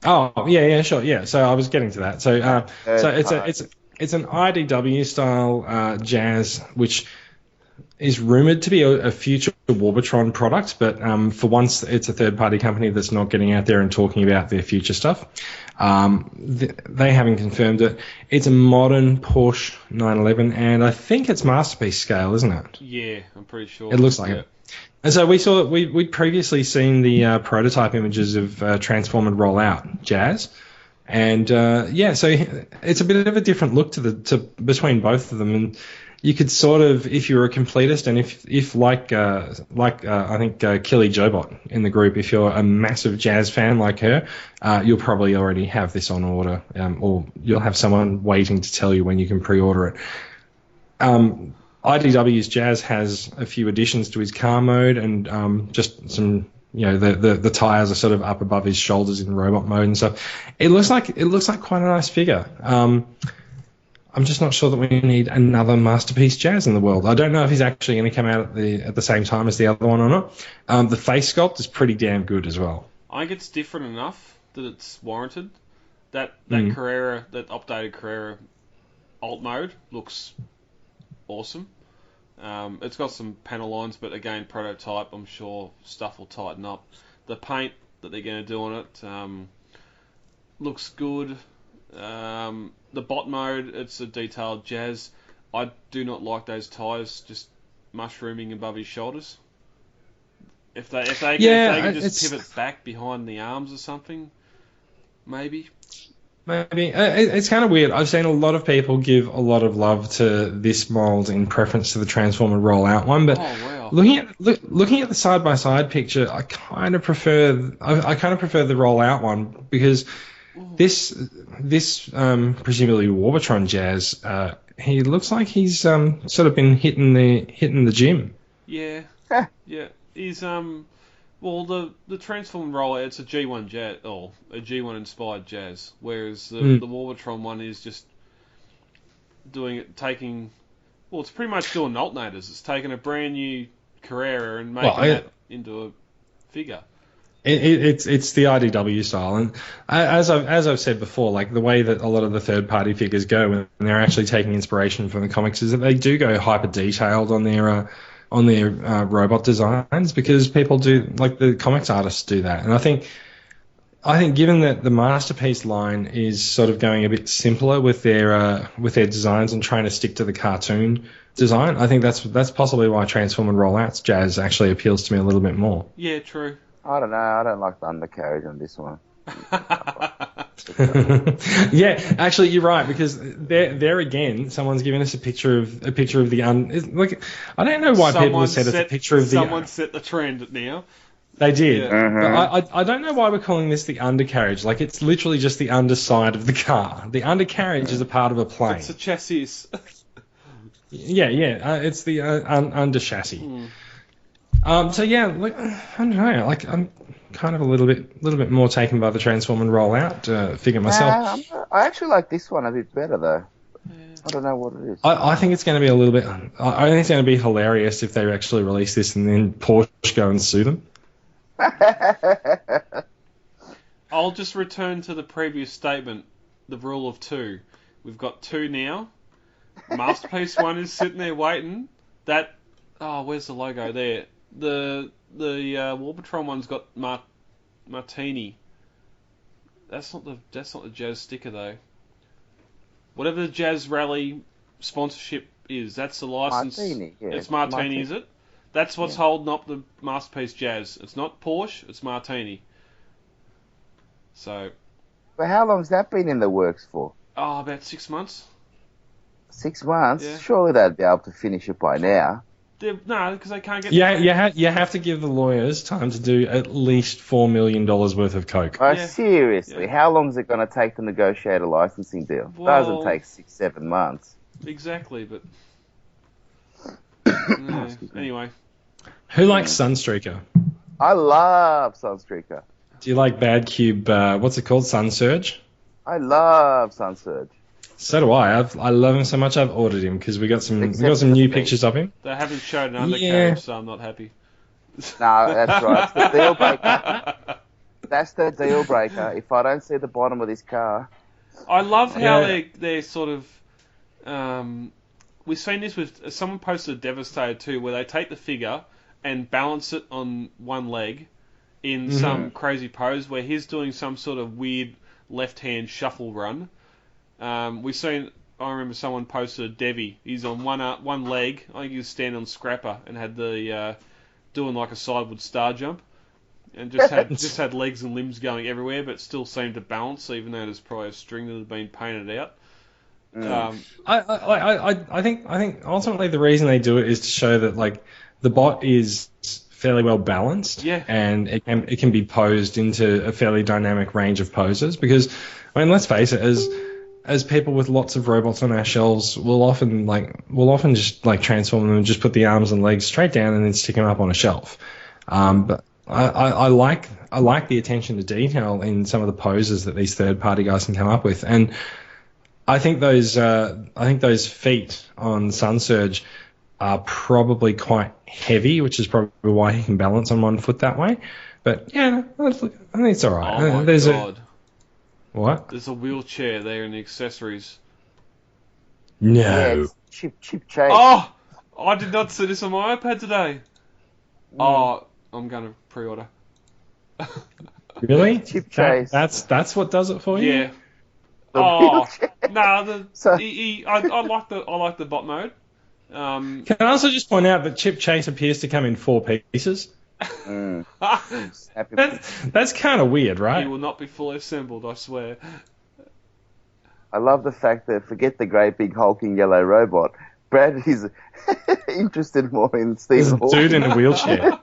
Oh, yeah, sure, yeah. So I was getting to that. So it's an IDW style Jazz, which is rumored to be a future Warbotron product, but for once it's a third-party company that's not getting out there and talking about their future stuff. They haven't confirmed it. It's a modern Porsche 911, and I think it's masterpiece scale, isn't it? Yeah, I'm pretty sure. It looks like it. And so we'd previously seen the prototype images of Transform and Roll Out Jazz, and so it's a bit of a different look between both of them, and you could sort of, if you're a completist, and if like I think Killy Jobot in the group, if you're a massive Jazz fan like her, you'll probably already have this on order, or you'll have someone waiting to tell you when you can pre-order it. IDW's Jazz has a few additions to his car mode, and just some, the tires are sort of up above his shoulders in robot mode and stuff. It looks like quite a nice figure. I'm just not sure that we need another masterpiece Jazz in the world. I don't know if he's actually going to come out at the same time as the other one or not. The face sculpt is pretty damn good as well. I think it's different enough that it's warranted. That Carrera, that updated Carrera alt mode looks awesome. It's got some panel lines, but again, prototype. I'm sure stuff will tighten up. The paint that they're going to do on it looks good. The bot mode, it's a detailed Jazz. I do not like those tyres just mushrooming above his shoulders. If they can just pivot back behind the arms or something, maybe. It's kind of weird. I've seen a lot of people give a lot of love to this mold in preference to the Transform and Roll Out one, but looking at the side by side picture, I kind of prefer the Roll Out one, because this presumably Warbotron Jazz, he looks like he's sort of been hitting the gym. Yeah, yeah. He's the Transform and Roll Out, it's a G1 Jazz, or a G1 inspired Jazz, whereas the Warbotron one is just it's pretty much doing alternators. It's taking a brand new Carrera and making it into a figure. It's the IDW style, and as I've said before, like the way that a lot of the third party figures go when they're actually taking inspiration from the comics is that they do go hyper detailed on their robot designs, because people do, like the comics artists do that. And I think given that the Masterpiece line is sort of going a bit simpler with their designs and trying to stick to the cartoon design, I think that's possibly why Transform and Roll Out's Jazz actually appeals to me a little bit more. Yeah, true. I don't know. I don't like the undercarriage on this one. Yeah, actually, you're right, because there again, someone's given us a picture of the I don't know why people have said it's a picture of the. Someone set the trend now. They did. Yeah. But I don't know why we're calling this the undercarriage. Like, it's literally just the underside of the car. The undercarriage is a part of a plane. It's a chassis. Yeah. It's the under chassis. So yeah, I don't know. Like, I'm kind of a little bit more taken by the Transform and Roll Out figure myself. I actually like this one a bit better though. I don't know what it is. I think it's going to be a little bit. I think it's going to be hilarious if they actually release this and then Porsche go and sue them. I'll just return to the previous statement. The rule of 2. We've got 2 now. Masterpiece 1 is sitting there waiting. Where's the logo there? The Warbotron one's got Martini. That's not the Jazz sticker though. Whatever the Jazz Rally sponsorship is, that's the license. Martini, yeah. It's Martini, is it? That's what's holding up the Masterpiece Jazz. It's not Porsche, it's Martini. So. But how long's that been in the works for? About 6 months. 6 months? Yeah. Surely they'd be able to finish it by now. No, because they can't get. Yeah, you have to give the lawyers time to do at least $4 million worth of coke. Oh, seriously? Yeah. How long is it going to take to negotiate a licensing deal? Well, it doesn't take 6-7 months. Exactly, but anyway. Who likes Sunstreaker? I love Sunstreaker. Do you like Bad Cube? What's it called? Sun Surge? I love Sun Surge. So do I. I love him so much. I've ordered him because we got some new pictures of him. They haven't shown an undercarriage, so I'm not happy. No, that's right. It's the deal breaker. That's the deal breaker. If I don't see the bottom of this car. I love how they're sort of. We've seen this with someone posted a Devastator too, where they take the figure and balance it on one leg in some crazy pose, where he's doing some sort of weird left-hand shuffle run. We've seen. I remember someone posted a Devi. He's on one leg. I think he was standing on Scrapper and had the doing like a sideward star jump, and just had legs and limbs going everywhere, but still seemed to balance, even though there's probably a string that had been painted out. I think ultimately the reason they do it is to show that like the bot is fairly well balanced, and it can be posed into a fairly dynamic range of poses. Because I mean, let's face it, as people with lots of robots on our shelves, we'll often just like transform them and just put the arms and legs straight down and then stick them up on a shelf. But I like the attention to detail in some of the poses that these third party guys can come up with, and I think those feet on Sunsurge are probably quite heavy, which is probably why he can balance on one foot that way. But yeah, I think it's all right. Oh my God. What? There's a wheelchair there in the accessories. No. Yeah, Chip Chase. Oh! I did not see this on my iPad today. Oh, I'm going to pre-order. Really? Chip Chase. That's what does it for you? Yeah. I like the bot mode. Can I also just point out that Chip Chase appears to come in 4 pieces? That's kind of weird, right? He will not be fully assembled, I swear. I love the fact that, forget the great big hulking yellow robot, Brad is interested more in Stephen Hawking. Dude in a wheelchair.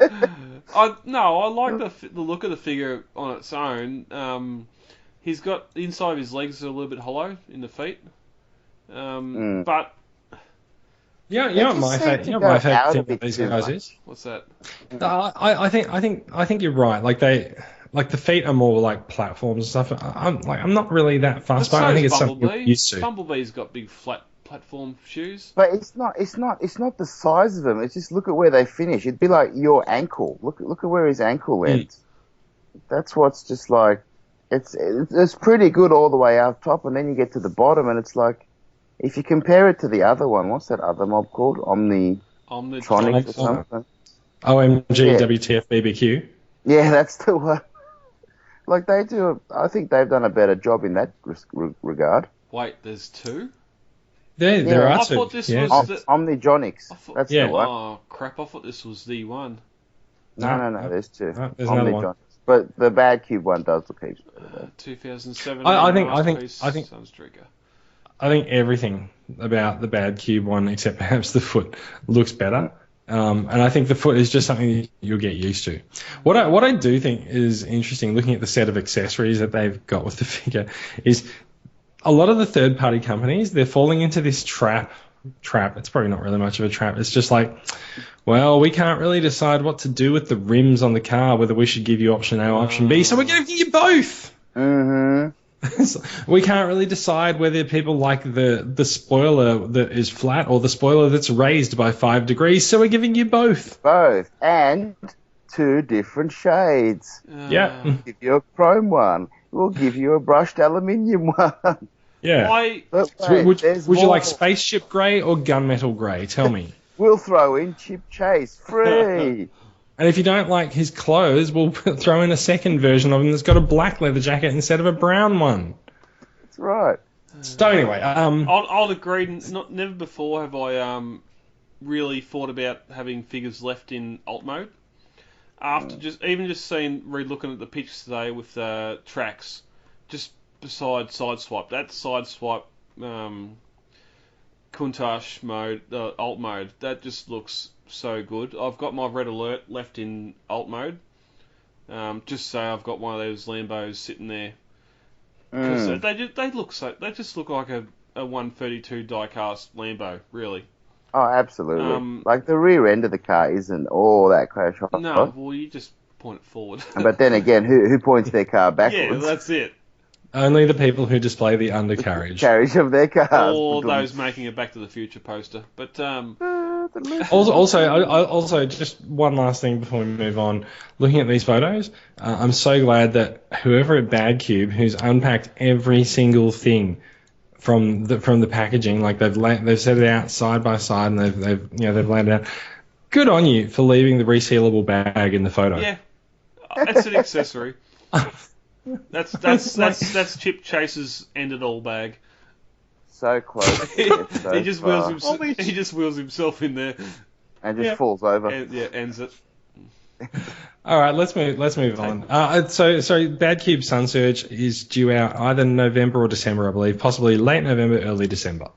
I like the look of the figure on its own. He's got the inside of his legs are a little bit hollow in the feet, but you know what my favorite thing about these guys is? What's that? I think you're right. Like the feet are more like platforms and stuff. I'm not really that fussed by it. I think it's something you're used to. Bumblebee's got big flat platform shoes. But it's not the size of them. It's just look at where they finish. It'd be like your ankle. Look at where his ankle ends. That's what's just like. It's pretty good all the way up top, and then you get to the bottom, and it's like, if you compare it to the other one, what's that other mob called? Omnitronics or something? OMG, WTF, BBQ. Yeah, that's the one. Like I think they've done a better job in that regard. Wait, there's 2? There are 2. I thought this was the... Omnitronics. That's the one. Oh, crap, I thought this was the one. No, there's 2. There's another one. But the Bad Cube one does look heaps better. 2007. I think Sunstreaker. I think everything about the Bad Cube one, except perhaps the foot, looks better. And I think the foot is just something you'll get used to. What I do think is interesting, looking at the set of accessories that they've got with the figure, is a lot of the third-party companies, they're falling into this trap. It's probably not really much of a trap. It's just like, well, we can't really decide what to do with the rims on the car, whether we should give you option A or option B, so we're going to give you both. We can't really decide whether people like the spoiler that is flat or the spoiler that's raised by 5 degrees, so we're giving you both. Both. And 2 different shades. Yeah. We'll give you a chrome one. We'll give you a brushed aluminium one. Yeah. Would you like spaceship grey or gunmetal grey? Tell me. We'll throw in Chip Chase, free. And if you don't like his clothes, we'll throw in a second version of him that's got a black leather jacket instead of a brown one. That's right. So anyway, I'll agree. Never before have I really thought about having figures left in alt mode. After just looking at the pictures today with tracks, just beside Sideswipe, that Sideswipe Countach mode, alt mode, that just looks so good. I've got my Red Alert left in alt mode, just so I've got one of those Lambos sitting there. Because they just look like a 132 diecast Lambo, really. Oh, absolutely. Like the rear end of the car isn't all that crash hot. No, well, you just point it forward. But then again, who points their car backwards? Yeah, that's it. Only the people who display the undercarriage. Carriage of their cars. Or those making a Back to the Future poster. But the Also, just one last thing before we move on. Looking at these photos, I'm so glad that whoever at Bad Cube, who's unpacked every single thing from the packaging, like they've set it out side by side, and they've laid it out. Good on you for leaving the resealable bag in the photo. Yeah, that's an accessory. That's Chip Chaser's end it all bag. So close. He just wheels himself in there and just falls over. And, ends it. All right, let's move on. So Bad Cube Sun Surge is due out either November or December, I believe, possibly late November, early December.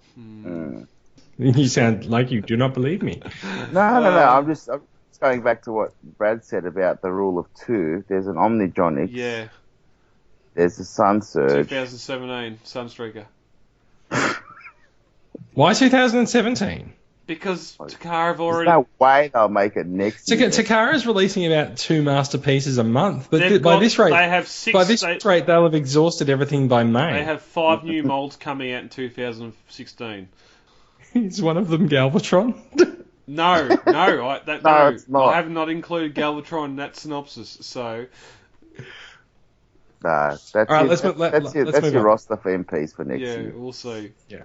You sound like you do not believe me. No. I'm just going back to what Brad said about the rule of two. There's an Omnitronics. Yeah. There's a Sun Surge. 2017 Sunstreaker. Why 2017? Because Takara have already... There's no way they'll make it next year. Takara's releasing about 2 masterpieces a month, but by this rate, they'll have exhausted everything by May. They have 5 new molds coming out in 2016. Is one of them Galvatron? No, it's not. I have not included Galvatron in that synopsis, so... Nah, that's your roster for MPs for next year. Yeah, we'll see. Yeah.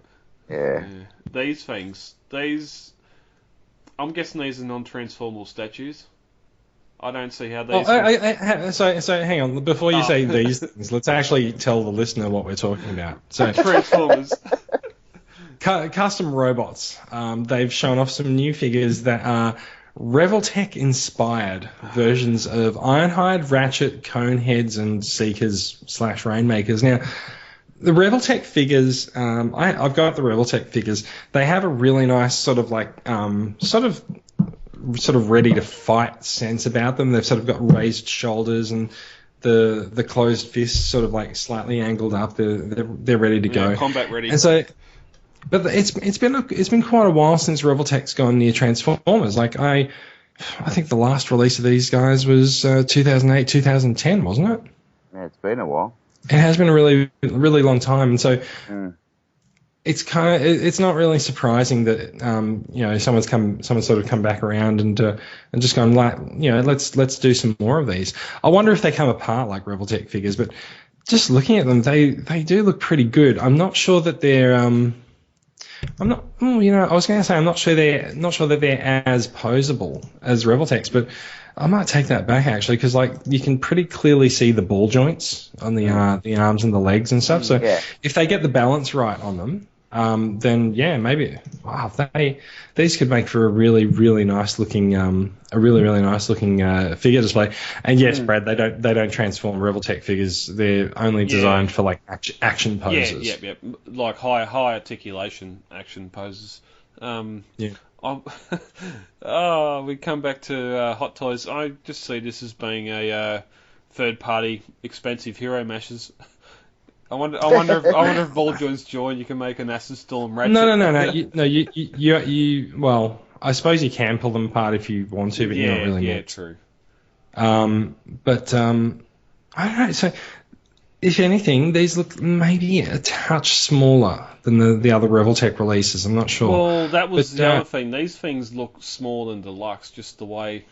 These things, I'm guessing these are non-transformable statues. I don't see how these... So hang on, before you say these things, let's actually tell the listener what we're talking about. So Transformers. Custom robots. They've shown off some new figures that are Revoltech-inspired versions of Ironhide, Ratchet, Coneheads, and Seekers / Rainmakers. Now, the Revoltech figures, I've got the Revoltech figures. They have a really nice sort of ready to fight sense about them. They've sort of got raised shoulders and the closed fists sort of like slightly angled up. They're ready to go. Combat ready. And so, but it's been quite a while since Revoltech's gone near Transformers. Like I think the last release of these guys was 2008, 2010, wasn't it? Yeah, it's been a while. It has been a really, really long time, and so it's not really surprising that someone's sort of come back around and just gone like, let's do some more of these. I wonder if they come apart like Revoltech figures, but just looking at them, they do look pretty good. I'm not sure that they're I was going to say I'm not sure that they're as posable as Revoltechs, but I might take that back actually, because like you can pretty clearly see the ball joints on the arms and the legs and stuff. So if they get the balance right on them, then maybe these could make for a really, really nice looking figure display. And yes, Brad, they don't transform Revoltech figures. They're only designed for like action poses. Yeah, like high articulation action poses. We come back to Hot Toys. I just see this as being a third-party expensive hero mashes. I wonder if ball joints join. You can make an Acid Storm Ratchet. No. You well, I suppose you can pull them apart if you want to, but you don't really need. Yeah, true. But I don't know. So, if anything, these look maybe a touch smaller than the other Revoltech releases. I'm not sure. Well, that was the other thing. These things look smaller than Deluxe, just the way.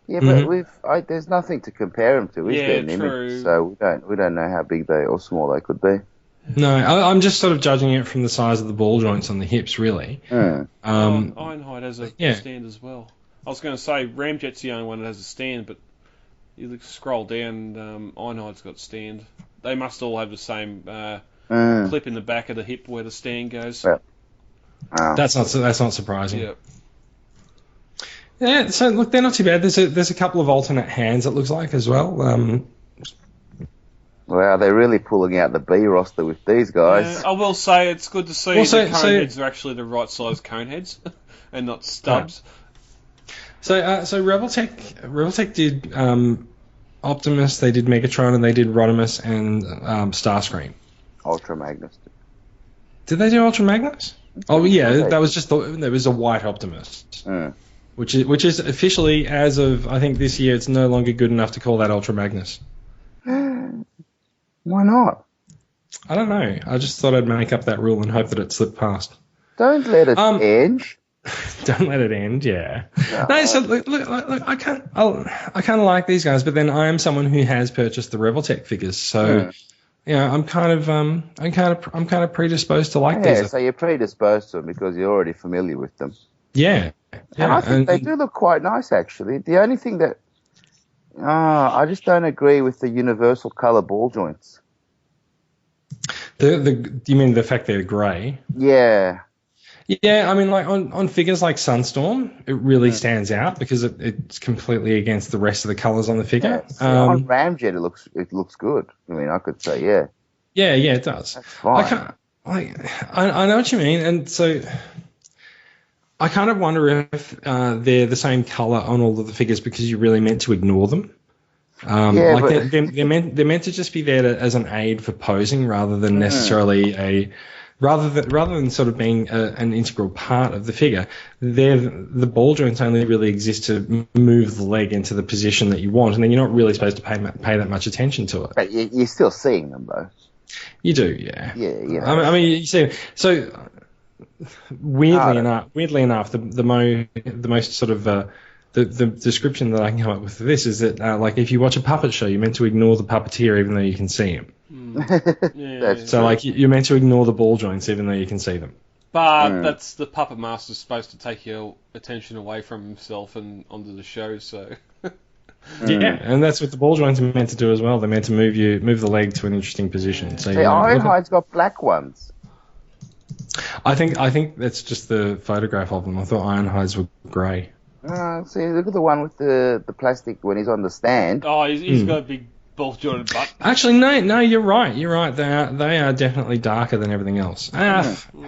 Yeah, but there's nothing to compare them to, is there? An true. Image, so we don't know how big or small they could be. No, I'm just sort of judging it from the size of the ball joints on the hips, really. Ironhide has a stand as well. I was going to say Ramjet's the only one that has a stand, but you scroll down, Ironhide's got stand. They must all have the same clip in the back of the hip where the stand goes. Yeah. That's not surprising. Yeah. Yeah, so look, they're not too bad. There's a couple of alternate hands, it looks like, as well. Wow, they're really pulling out the B roster with these guys. I will say it's good to see the Coneheads are actually the right size Coneheads and not stubs. Right. So Revoltech did Optimus, they did Megatron, and they did Rodimus and Starscream. Ultra Magnus. Did they do Ultra Magnus? Oh yeah, that was there was a white Optimus. Which is officially, as of I think this year, it's no longer good enough to call that Ultra Magnus. Why not? I don't know. I just thought I'd make up that rule and hope that it slipped past. Don't let it edge. Don't let it end. Yeah. No, so look, I kind of like these guys, but then I am someone who has purchased the Revoltech figures, so I'm kind of predisposed to like these. Yeah, so you're predisposed to them because you're already familiar with them. Yeah. And I think they do look quite nice, actually. The only thing that I just don't agree with the universal color ball joints. You mean the fact they're grey? Yeah. Yeah, I mean, like on figures like Sunstorm, it really stands out because it's completely against the rest of the colours on the figure. Yeah, on Ramjet, it looks good. I mean, I could say, yeah. Yeah, it does. That's fine. I know what you mean, and so I kind of wonder if they're the same colour on all of the figures because you really meant to ignore them. They're meant to just be there as an aid for posing rather than necessarily rather than sort of being an integral part of the figure. The ball joints only really exist to move the leg into the position that you want, and then you're not really supposed to pay that much attention to it. But you're still seeing them, though. You do, yeah. Yeah, you know. I mean, you see, so weirdly enough, the most sort of the description that I can come up with for this is that like if you watch a puppet show, you're meant to ignore the puppeteer even though you can see him. So like you're meant to ignore the ball joints even though you can see them. But that's the puppet master's supposed to take your attention away from himself and onto the show. So yeah, and that's what the ball joints are meant to do as well. They're meant to move the leg to an interesting position. So Ironhide's got black ones. I think that's just the photograph of them. I thought Ironhides were grey. See, look at the one with the plastic when he's on the stand. Oh, he's got a big ball jointed butt. Actually, no, you're right. They are definitely darker than everything else.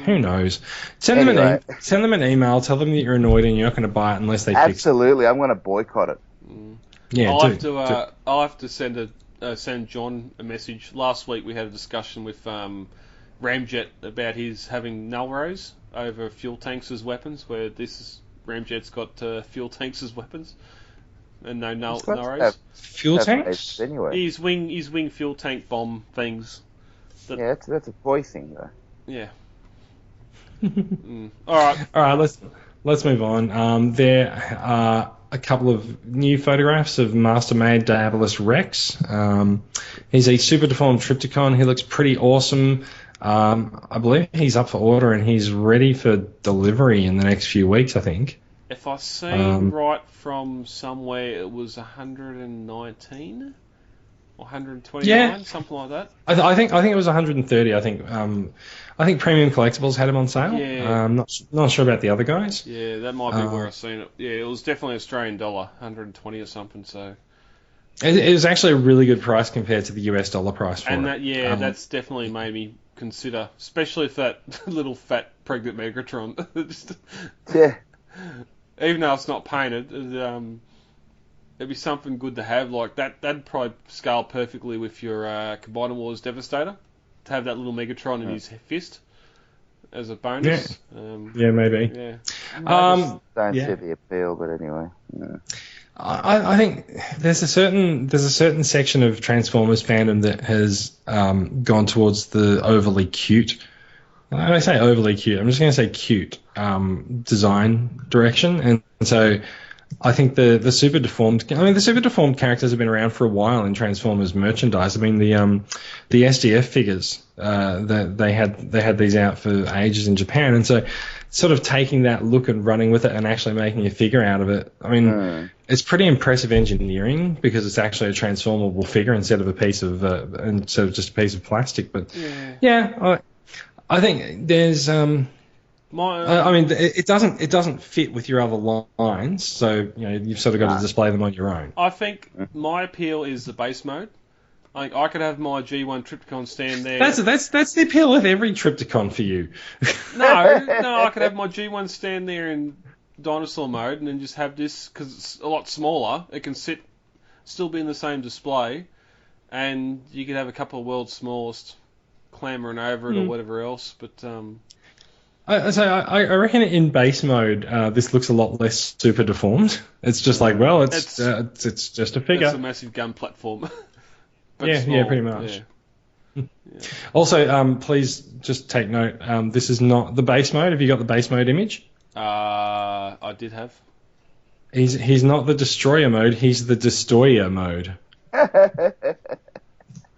Who knows? Send them an email. Tell them that you're annoyed and you're not going to buy it unless they fix it. Absolutely, I'm going to boycott it. Yeah, I'll have to send John a message. Last week we had a discussion with Ramjet about his having null rows over fuel tanks as weapons, where Ramjet's got fuel tanks as weapons, and no null rows. Fuel tanks? Anyway. His wing fuel tank bomb things. That's a boy thing, though. Yeah. All right. Let's move on. There are a couple of new photographs of Master-Made Diabolus Rex. He's a super deformed Trypticon. He looks pretty awesome. I believe he's up for order and he's ready for delivery in the next few weeks, I think. If I seen right from somewhere, it was 119 or 129, something like that. I think it was 130. I think Premium Collectibles had him on sale. Yeah. I'm not sure about the other guys. Yeah, that might be where I've seen it. Yeah, it was definitely Australian dollar, 120 or something. So. It was actually a really good price compared to the US dollar price for it. And that's definitely made me consider, especially if that little fat pregnant Megatron. Yeah. Even though it's not painted, it'd be something good to have. Like that'd probably scale perfectly with your Combiner Wars Devastator. To have that little Megatron in his fist as a bonus. Yeah, maybe. Yeah. Don't see the appeal, but anyway. Yeah. I think there's a certain section of Transformers fandom that has gone towards the overly cute. When I say overly cute, I'm just going to say cute design direction, and so I think the super deformed. The super deformed characters have been around for a while in Transformers merchandise. I mean the SDF figures that they had these out for ages in Japan, and so sort of taking that look and running with it and actually making a figure out of it. I mean, it's pretty impressive engineering because it's actually a transformable figure instead of just a piece of plastic. But I think there's. It doesn't fit with your other lines, so you've sort of got to display them on your own. I think my appeal is the base mode. I could have my G1 Trypticon stand there. That's the appeal of every Trypticon for you. No, I could have my G1 stand there in dinosaur mode and then just have this, because it's a lot smaller. It can still be in the same display, and you could have a couple of world's smallest clambering over it or whatever else. But I reckon in base mode, this looks a lot less super deformed. It's just like, it's just a figure. It's a massive gun platform. Yeah, pretty much. Yeah. Also, please just take note, this is not the base mode. Have you got the base mode image? I did have. He's not the destroyer mode. He's the destroyer mode.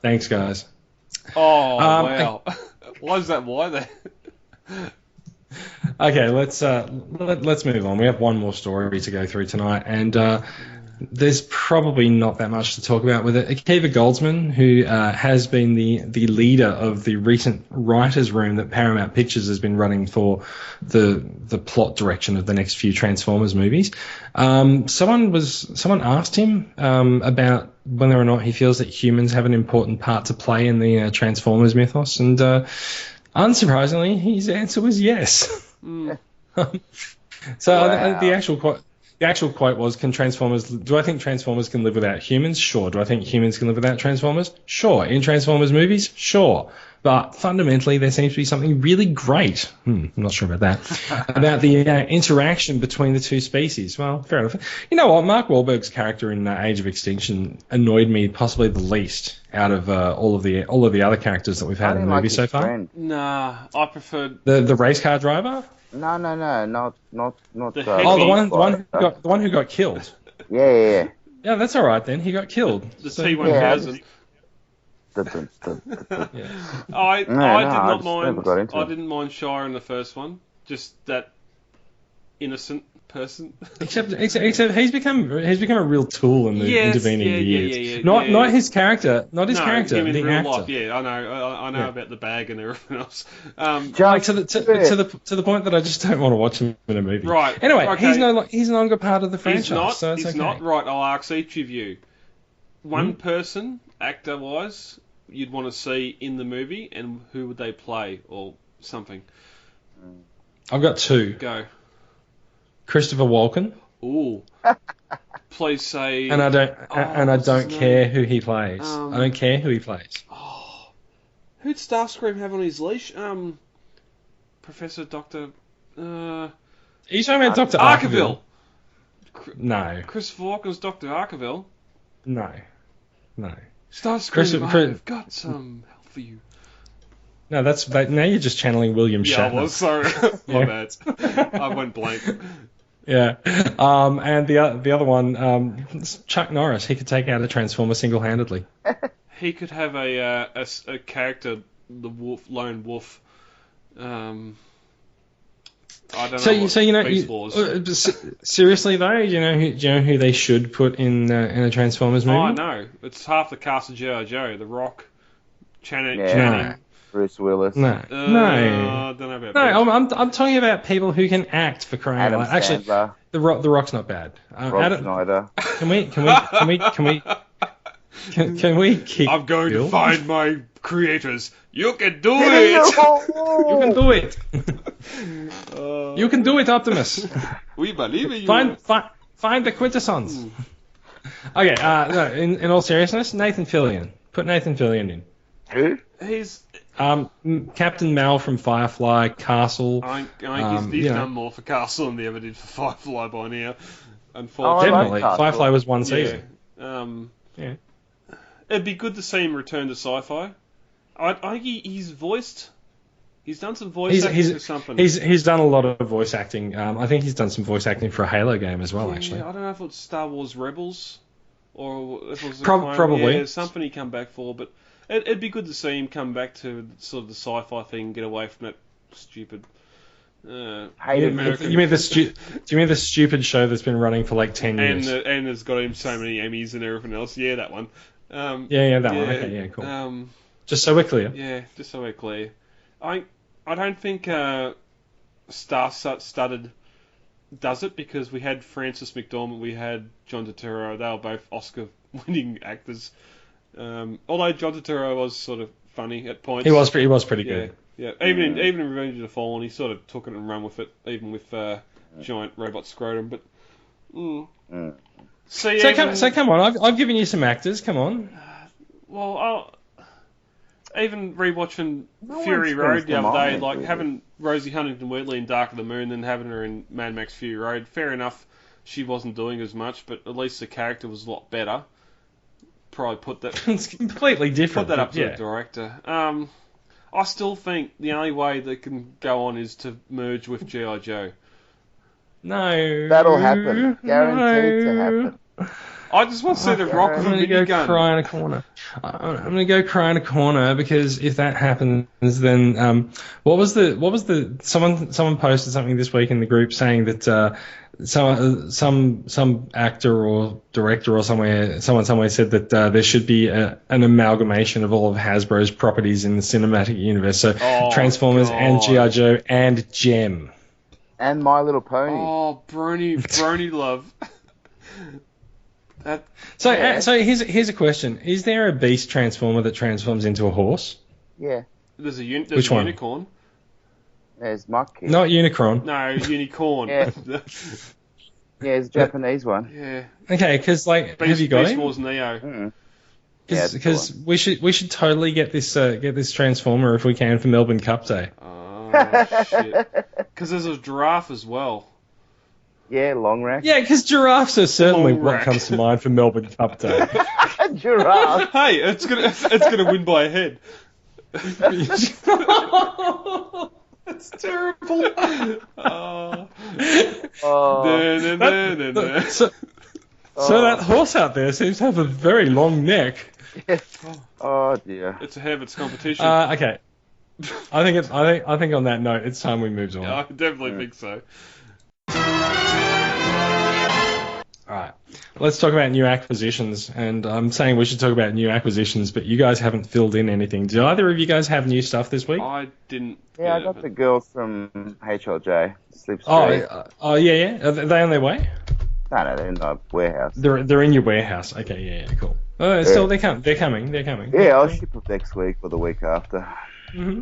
Thanks, guys. Oh wow! Why is that? Why then? Okay, let's move on. We have one more story to go through tonight, and there's probably not that much to talk about with it. Akiva Goldsman, who has been the leader of the recent writers' room that Paramount Pictures has been running for the plot direction of the next few Transformers movies. Someone asked him about whether or not he feels that humans have an important part to play in the Transformers mythos, and unsurprisingly, his answer was yes. Mm. The actual quote was, do I think Transformers can live without humans? Sure. Do I think humans can live without Transformers? Sure. In Transformers movies? Sure. But fundamentally, there seems to be something really great, I'm not sure about that, about the interaction between the two species. Well, fair enough. You know what? Mark Wahlberg's character in Age of Extinction annoyed me possibly the least out of all of the other characters that we've had in the movie so far. Friend. Nah, I preferred the race car driver. No, not. The one who got killed. Yeah. Yeah, that's all right then. He got killed. The T-1000. Yeah. I did not never got mind. into I it. didn't mind Shire in the first one. Just that innocent person. Except he's become a real tool in the intervening years. Yeah, Not his character. Not his character. Him in the real actor. life. Yeah, I know about the bag and everything else. Like to the point that I just don't want to watch him in a movie. Right. Anyway, okay. he's no longer part of the franchise. He's not right. I'll ask each of you. One person, actor-wise, you'd want to see in the movie, and who would they play or something? I've got two. Go. Christopher Walken. Ooh. Please say. And I don't what's his care name? who he plays. I don't care who he plays. Oh, who'd Starscream have on his leash? Professor Doctor. Are you talking about Dr. Arkeville. No. Christopher Walken's Dr. Arkeville. No. Starscream, I've got some help for you. No, now you're just channeling William Shatner. Yeah, well, sorry. My bad. I went blank. Yeah. And the other one, Chuck Norris. He could take out a Transformer single-handedly. He could have a character, the lone wolf. I don't know. Seriously though, do you know who they should put in a Transformers movie? Oh, I know. It's half the cast of G.I. Joe. The Rock, Channing. Bruce Willis. No. I don't know about Bruce. No, I'm talking about people who can act, for crying out loud. Actually, the Rock's not bad. Rob Schneider. Can we keep? I'm going to find my creators. You can do it. You can do it. You can do it, Optimus. We believe in you. Find the quintessence. Okay. No. In all seriousness, Nathan Fillion. Put Nathan Fillion in. Who? He's Captain Mal from Firefly, Castle. I think he's done more for Castle than they ever did for Firefly by now. Unfortunately, like Firefly was one season. Yeah. It'd be good to see him return to sci-fi. I think he's voiced. He's done some voice acting for something. He's done a lot of voice acting. I think he's done some voice acting for a Halo game as well. Actually, I don't know if it's Star Wars Rebels or if it was probably something he come back for, but. It'd be good to see him come back to sort of the sci-fi thing, get away from that stupid. You mean the stupid show that's been running for like 10 years? And has got him so many Emmys and everything else. Yeah, that one. That one. Okay, yeah, cool. Just so we're clear. Yeah, just so we're clear. I don't think Star-Studded does it because we had Frances McDormand, we had John Turturro. They were both Oscar-winning actors. Although John Turturro was sort of funny at points. He was pretty good. Yeah. Even in Revenge of the Fallen, he sort of took it and ran with it, even with giant robot scrotum. But so come on, I've given you some actors. Come on. Well, even rewatching Fury Road the other day, like having Rosie Huntington-Whiteley in Dark of the Moon, and having her in Mad Max Fury Road. Fair enough, she wasn't doing as much, but at least the character was a lot better. Probably put that. It's completely different. Put that up to the director. I still think the only way they can go on is to merge with G.I. Joe. No. That'll happen. Guaranteed to happen. I just want to see the Rock with a minigun. Cry in a corner. I'm going to go cry in a corner because if that happens, then what was the someone posted something this week in the group saying that some actor or director or someone somewhere said that there should be an amalgamation of all of Hasbro's properties in the cinematic universe. So Transformers and G.I. Joe and Gem. And My Little Pony. Oh, Brony love. So here's a question: is there a beast transformer that transforms into a horse? Yeah. There's a Which one? unicorn. There's Muck Kid. Not Unicron. No, unicorn. Yeah. Yeah, it's a Japanese one. Yeah. Okay, because have you got Beast it? Wars Neo. Mm. Because we should totally get this transformer if we can for Melbourne Cup Day. Oh shit! Because there's a giraffe as well. Yeah, long rack. Yeah, because giraffes are certainly Long what rack. comes to mind for Melbourne Cup Day. Giraffe. Hey, it's gonna win by a head. That's terrible. So that horse out there seems to have a very long neck. Oh dear. It's a habits competition. Okay. I think on that note, it's time we moved on. I definitely think so. Alright, let's talk about new acquisitions, and I'm saying we should talk about new acquisitions, but you guys haven't filled in anything. Do either of you guys have new stuff this week? I didn't. Yeah, I got the girls from HLJ. Slipstream. Yeah. Are they on their way? No, they're in the warehouse. They're in your warehouse. Okay, yeah, cool. Still, they're coming. Yeah, I'll ship them next week or the week after. Mm-hmm.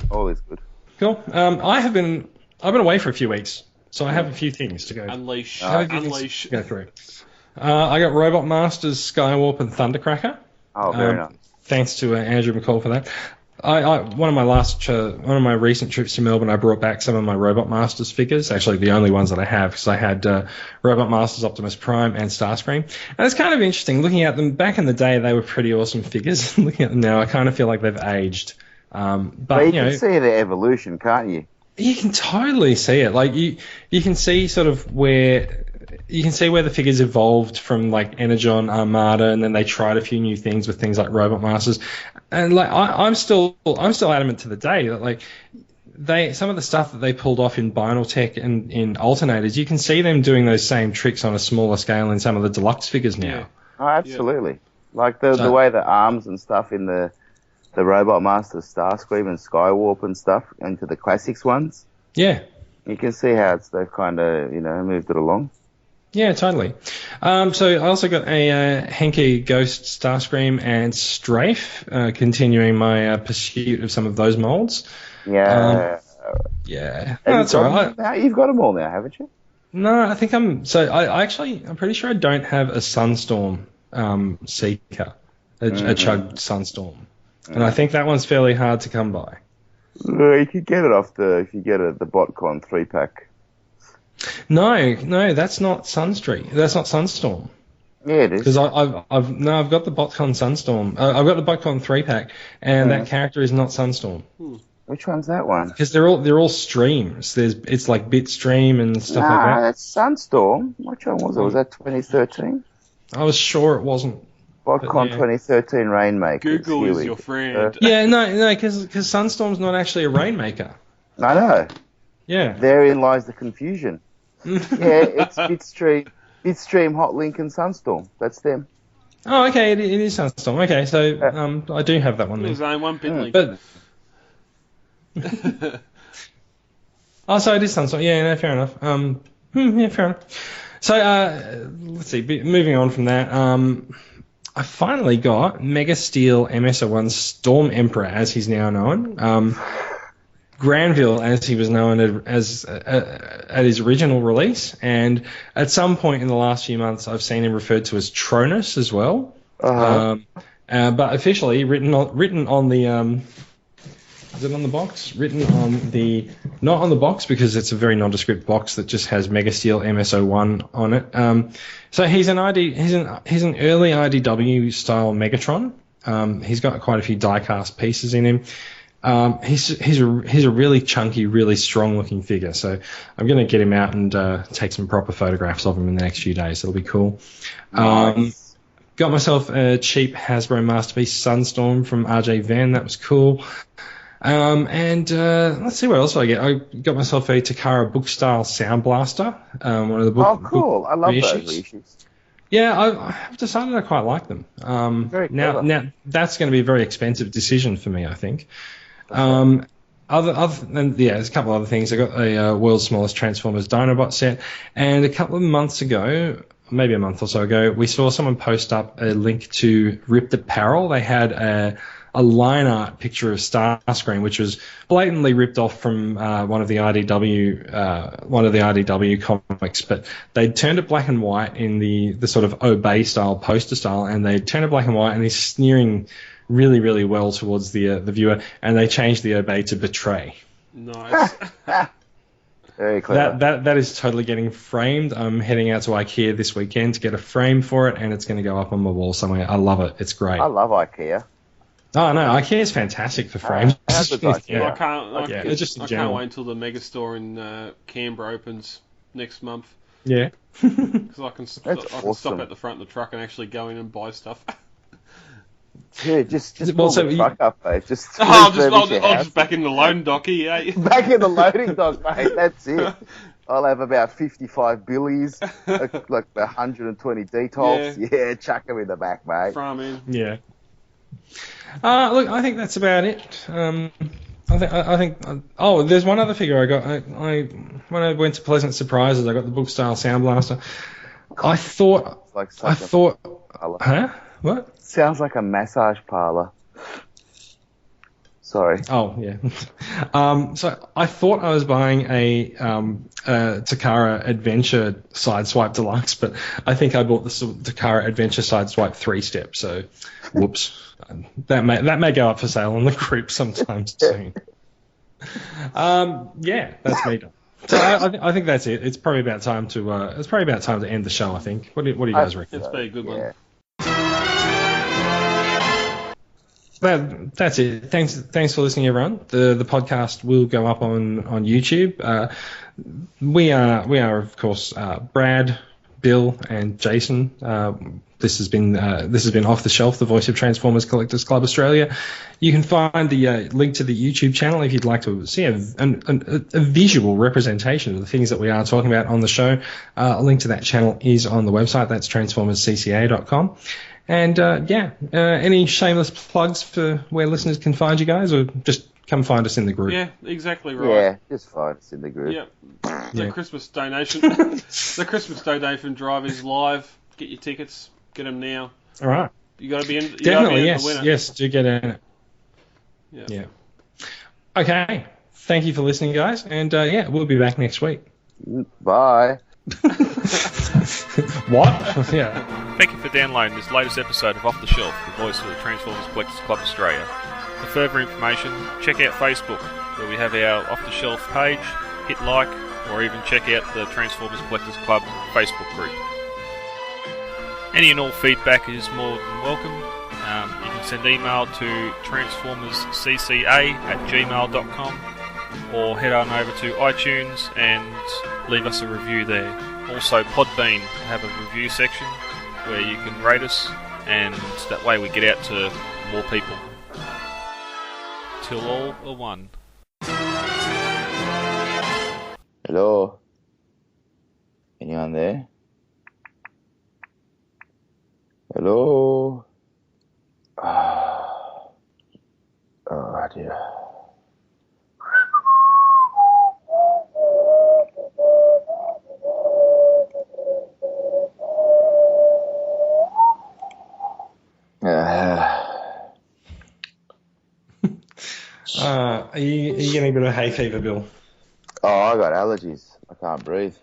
All is good. Cool. I've been away for a few weeks. So I have a few things to go. Unleash. To go through. I got Robot Masters, Skywarp, and Thundercracker. Oh, very nice. Thanks to Andrew McCall for that. One of my recent trips to Melbourne, I brought back some of my Robot Masters figures. Actually, the only ones that I have, because I had Robot Masters, Optimus Prime, and Starscream. And it's kind of interesting looking at them. Back in the day, they were pretty awesome figures. Looking at them now, I kind of feel like they've aged. But you can see the evolution, can't you? You can totally see it. Like you can see sort of where the figures evolved from like Energon, Armada, and then they tried a few new things with things like Robot Masters. And like I'm still adamant to the day that like some of the stuff that they pulled off in Binaltech and in alternators, you can see them doing those same tricks on a smaller scale in some of the deluxe figures now. Yeah. Oh, absolutely. Yeah. Like the way the arms and stuff in the Robot Masters, Starscream and Skywarp and stuff into the classics ones. Yeah. You can see how they've kind of, moved it along. Yeah, totally. So I also got a Henke Ghost Starscream and Strafe, continuing my pursuit of some of those molds. Yeah. Yeah. No, that's all right. Now, you've got them all now, haven't you? No, I think I'm pretty sure I don't have a Sunstorm Seeker, a Chug Sunstorm. And I think that one's fairly hard to come by. You could get it if you get the BotCon 3-pack. No, that's not Sunstreak. That's not Sunstorm. Yeah, it is. Because I've got the BotCon Sunstorm. I've got the BotCon 3-pack, and that character is not Sunstorm. Which one's that one? Because they're all streams. It's like Bitstream and stuff like that. That's Sunstorm. Which one was it? Was that 2013? I was sure it wasn't. BotCon 2013 Rainmaker. Google is your friend. No, because Sunstorm's not actually a Rainmaker. I know. Yeah. Therein lies the confusion. Yeah, it's Bitstream, Hotlink, and Sunstorm. That's them. Oh, okay, it is Sunstorm. Okay, so I do have that one then. There's only one Bitlink. But so it is Sunstorm. Yeah, no, fair enough. Yeah, fair enough. So let's see. Moving on from that, I finally got Mega Steel MSO1 Storm Emperor, as he's now known. Granville, as he was known as at his original release, and at some point in the last few months, I've seen him referred to as Tronus as well. But officially written on the is it on the box? Written on the not on the box because it's a very nondescript box that just has Mega Steel MSO1 on it. So he's an early IDW style Megatron. He's got quite a few die-cast pieces in him. He's a really chunky, really strong looking figure. So I'm going to get him out and take some proper photographs of him in the next few days. It'll be cool. Nice. Got myself a cheap Hasbro Masterpiece Sunstorm from RJ Van. That was cool. And let's see what else I get. I got myself a Takara book style Sound Blaster. One of the book. Oh, cool! Book I love reissues. those reissues. Yeah, I've decided I quite like them. Very now that's going to be a very expensive decision for me, I think. Okay. There's a couple other things. I got a World's Smallest Transformers Dinobot set, and a couple of months ago, maybe a month or so ago, we saw someone post up a link to Ripped Apparel. They had a line art picture of Starscream, which was blatantly ripped off from one of the IDW comics, but they'd turned it black and white in the sort of Obey style poster style, and they'd turned it black and white, and he's sneering really, really well towards the viewer, and they changed the Obey to Betray. Nice. Very clever. That is totally getting framed. I'm heading out to IKEA this weekend to get a frame for it, and it's going to go up on my wall somewhere. I love it. It's great. I love IKEA. Oh no, IKEA is fantastic for frames. How good's IKEA? I can't general. wait until the Megastore in Canberra opens next month. Yeah. Because I can stop awesome. at the front of the truck and actually go in and buy stuff. Dude, just pull the truck up, mate. I'll just back in the loading dock here. Back in the loading dock, mate. That's it. I'll have about 55 billies, like 120 detols. Yeah, chuck them in the back, mate. From in. Yeah. Look, I think that's about it. I think. Oh, there's one other figure I got. When I went to Pleasant Surprises, I got the book style Sound Blaster. I thought. Huh? What? Sounds like a massage parlor. Sorry. Oh yeah. So I thought I was buying a Takara Adventure Sideswipe Deluxe, but I think I bought the Takara Adventure Sideswipe 3-step. So, whoops. That may go up for sale on the group sometime soon. Yeah, that's me done. So I think that's it. It's probably about time to end the show. I think. What do you guys reckon? It's been a good one. That's it. Thanks for listening, everyone. The podcast will go up on YouTube. We are of course Brad, Bill, and Jason. This has been Off the Shelf, the voice of Transformers Collectors Club Australia. You can find the link to the YouTube channel if you'd like to see a visual representation of the things that we are talking about on the show. A link to that channel is on the website. That's transformerscca.com. And any shameless plugs for where listeners can find you guys, or just come find us in the group? Yeah, exactly right. Yeah, just find us in the group. Yeah. The Christmas donation, the Christmas donation drive is live. Get your tickets. Get them now. All right. You got to be in. Definitely, yes, yes, do get in it. Yeah. Okay. Thank you for listening, guys, and we'll be back next week. Bye. What? Yeah. Thank you for downloading this latest episode of Off the Shelf, the voice of the Transformers Collectors Club Australia. For further information, check out Facebook, where we have our Off the Shelf page, hit like, or even check out the Transformers Collectors Club Facebook group. Any and all feedback is more than welcome. You can send email to transformerscca@gmail.com or head on over to iTunes and leave us a review there. Also, Podbean have a review section where you can rate us, and that way we get out to more people. Till all are one. Hello? Anyone there? Hello? Oh dear. Are you getting a bit of hay fever, Bill? Oh, I got allergies. I can't breathe.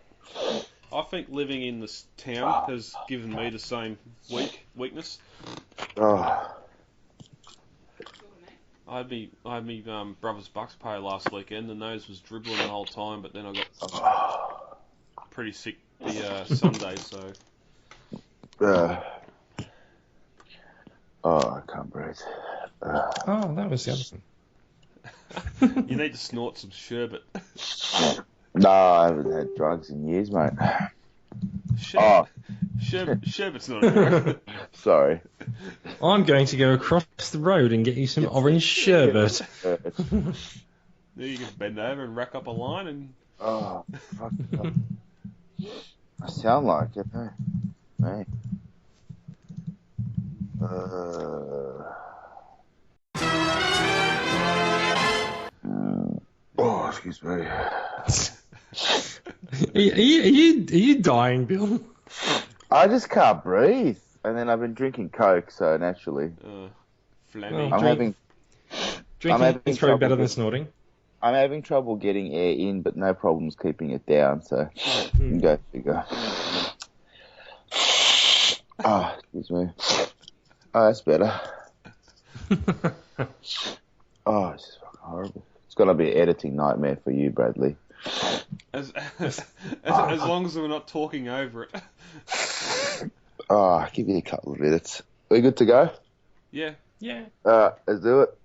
I think living in this town has given me the same weakness. Oh. I had me brother's Bucks party last weekend. The nose was dribbling the whole time, but then I got pretty sick the Sunday. So. Oh, I can't breathe. Oh, that was the other thing. You need to snort some sherbet. No, I haven't had drugs in years, mate. Sherbet's not a drug. Sorry. I'm going to go across the road and get you some orange sherbet. Then you can bend over and rack up a line and... Oh, fuck. I sound like it, hey. Hey. Oh, excuse me. Are you dying, Bill? I just can't breathe. And then I've been drinking Coke, so naturally. Flammy. Drinking is probably better than snorting. I'm having trouble getting air in, but no problems keeping it down, so go figure. Oh, excuse me. Oh, that's better. Oh, it's just fucking horrible. It's going to be an editing nightmare for you, Bradley. As long as we're not talking over it. Oh, give me a couple of minutes. Are we good to go? Yeah. Let's do it.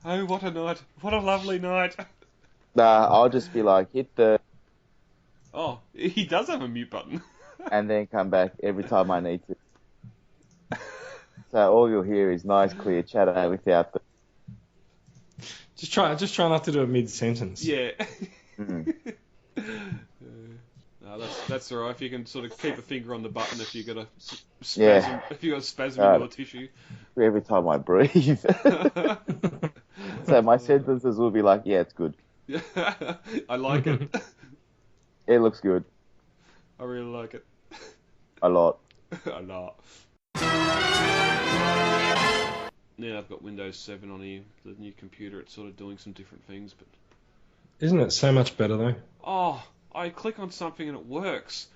Oh, what a night. What a lovely night. Nah, I'll just be like, hit the... Oh, he does have a mute button. And then come back every time I need to. So all you'll hear is nice, clear chatter without the... Just try not to do it mid-sentence. Yeah. No, that's alright. If you can sort of keep a finger on the button if you got a spasm, if you got a spasm in your tissue. Every time I breathe. So my sentences will be like, yeah, it's good. I like it. It looks good. I really like it. A lot. A lot. Now I've got Windows 7 on here, the new computer. It's sort of doing some different things, but... Isn't it so much better, though? Oh, I click on something and it works.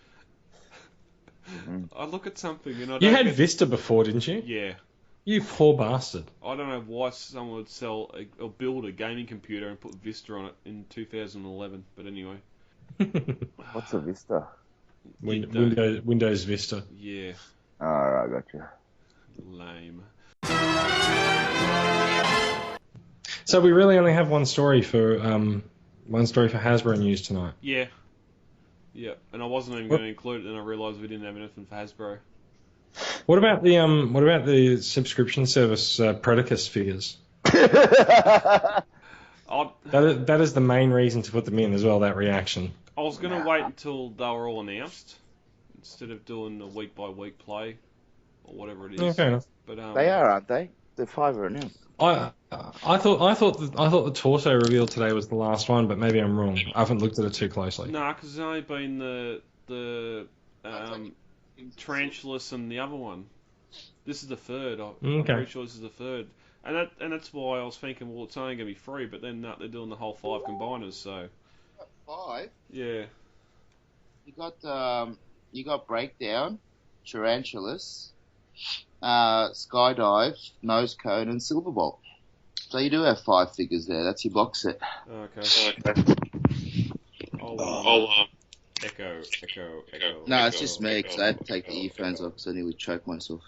I look at something and I don't... You had Vista before, didn't you? Yeah. You poor bastard. I don't know why someone would sell or build a gaming computer and put Vista on it in 2011, but anyway. What's a Vista? Windows Vista. Yeah. Alright, gotcha. Lame. So we really only have one story for Hasbro news tonight. Yeah. Yeah, and I wasn't even going to include it, and I realised we didn't have anything for Hasbro. What about the subscription service Predicus figures? That is the main reason to put them in as well. That reaction. I was going to wait until they were all announced instead of doing a week by week play or whatever it is. Yeah, fair enough. But they are, aren't they? The 5 are announced. I thought the torso reveal today was the last one, but maybe I'm wrong. I haven't looked at it too closely. Nah, because it's only been the Tarantulas and the other one. This is the third. I'm pretty sure this is the third. And that's why I was thinking, well, it's only going to be 3, but then they're doing the whole 5 combiners, so... 5? Yeah. You got Breakdown, Tarantulas, Skydive, Nose Cone, and Silverbolt. So you do have 5 figures there. That's your box set. Okay. Echo. No, it's just me, because I had to take the earphones off because I nearly choked myself.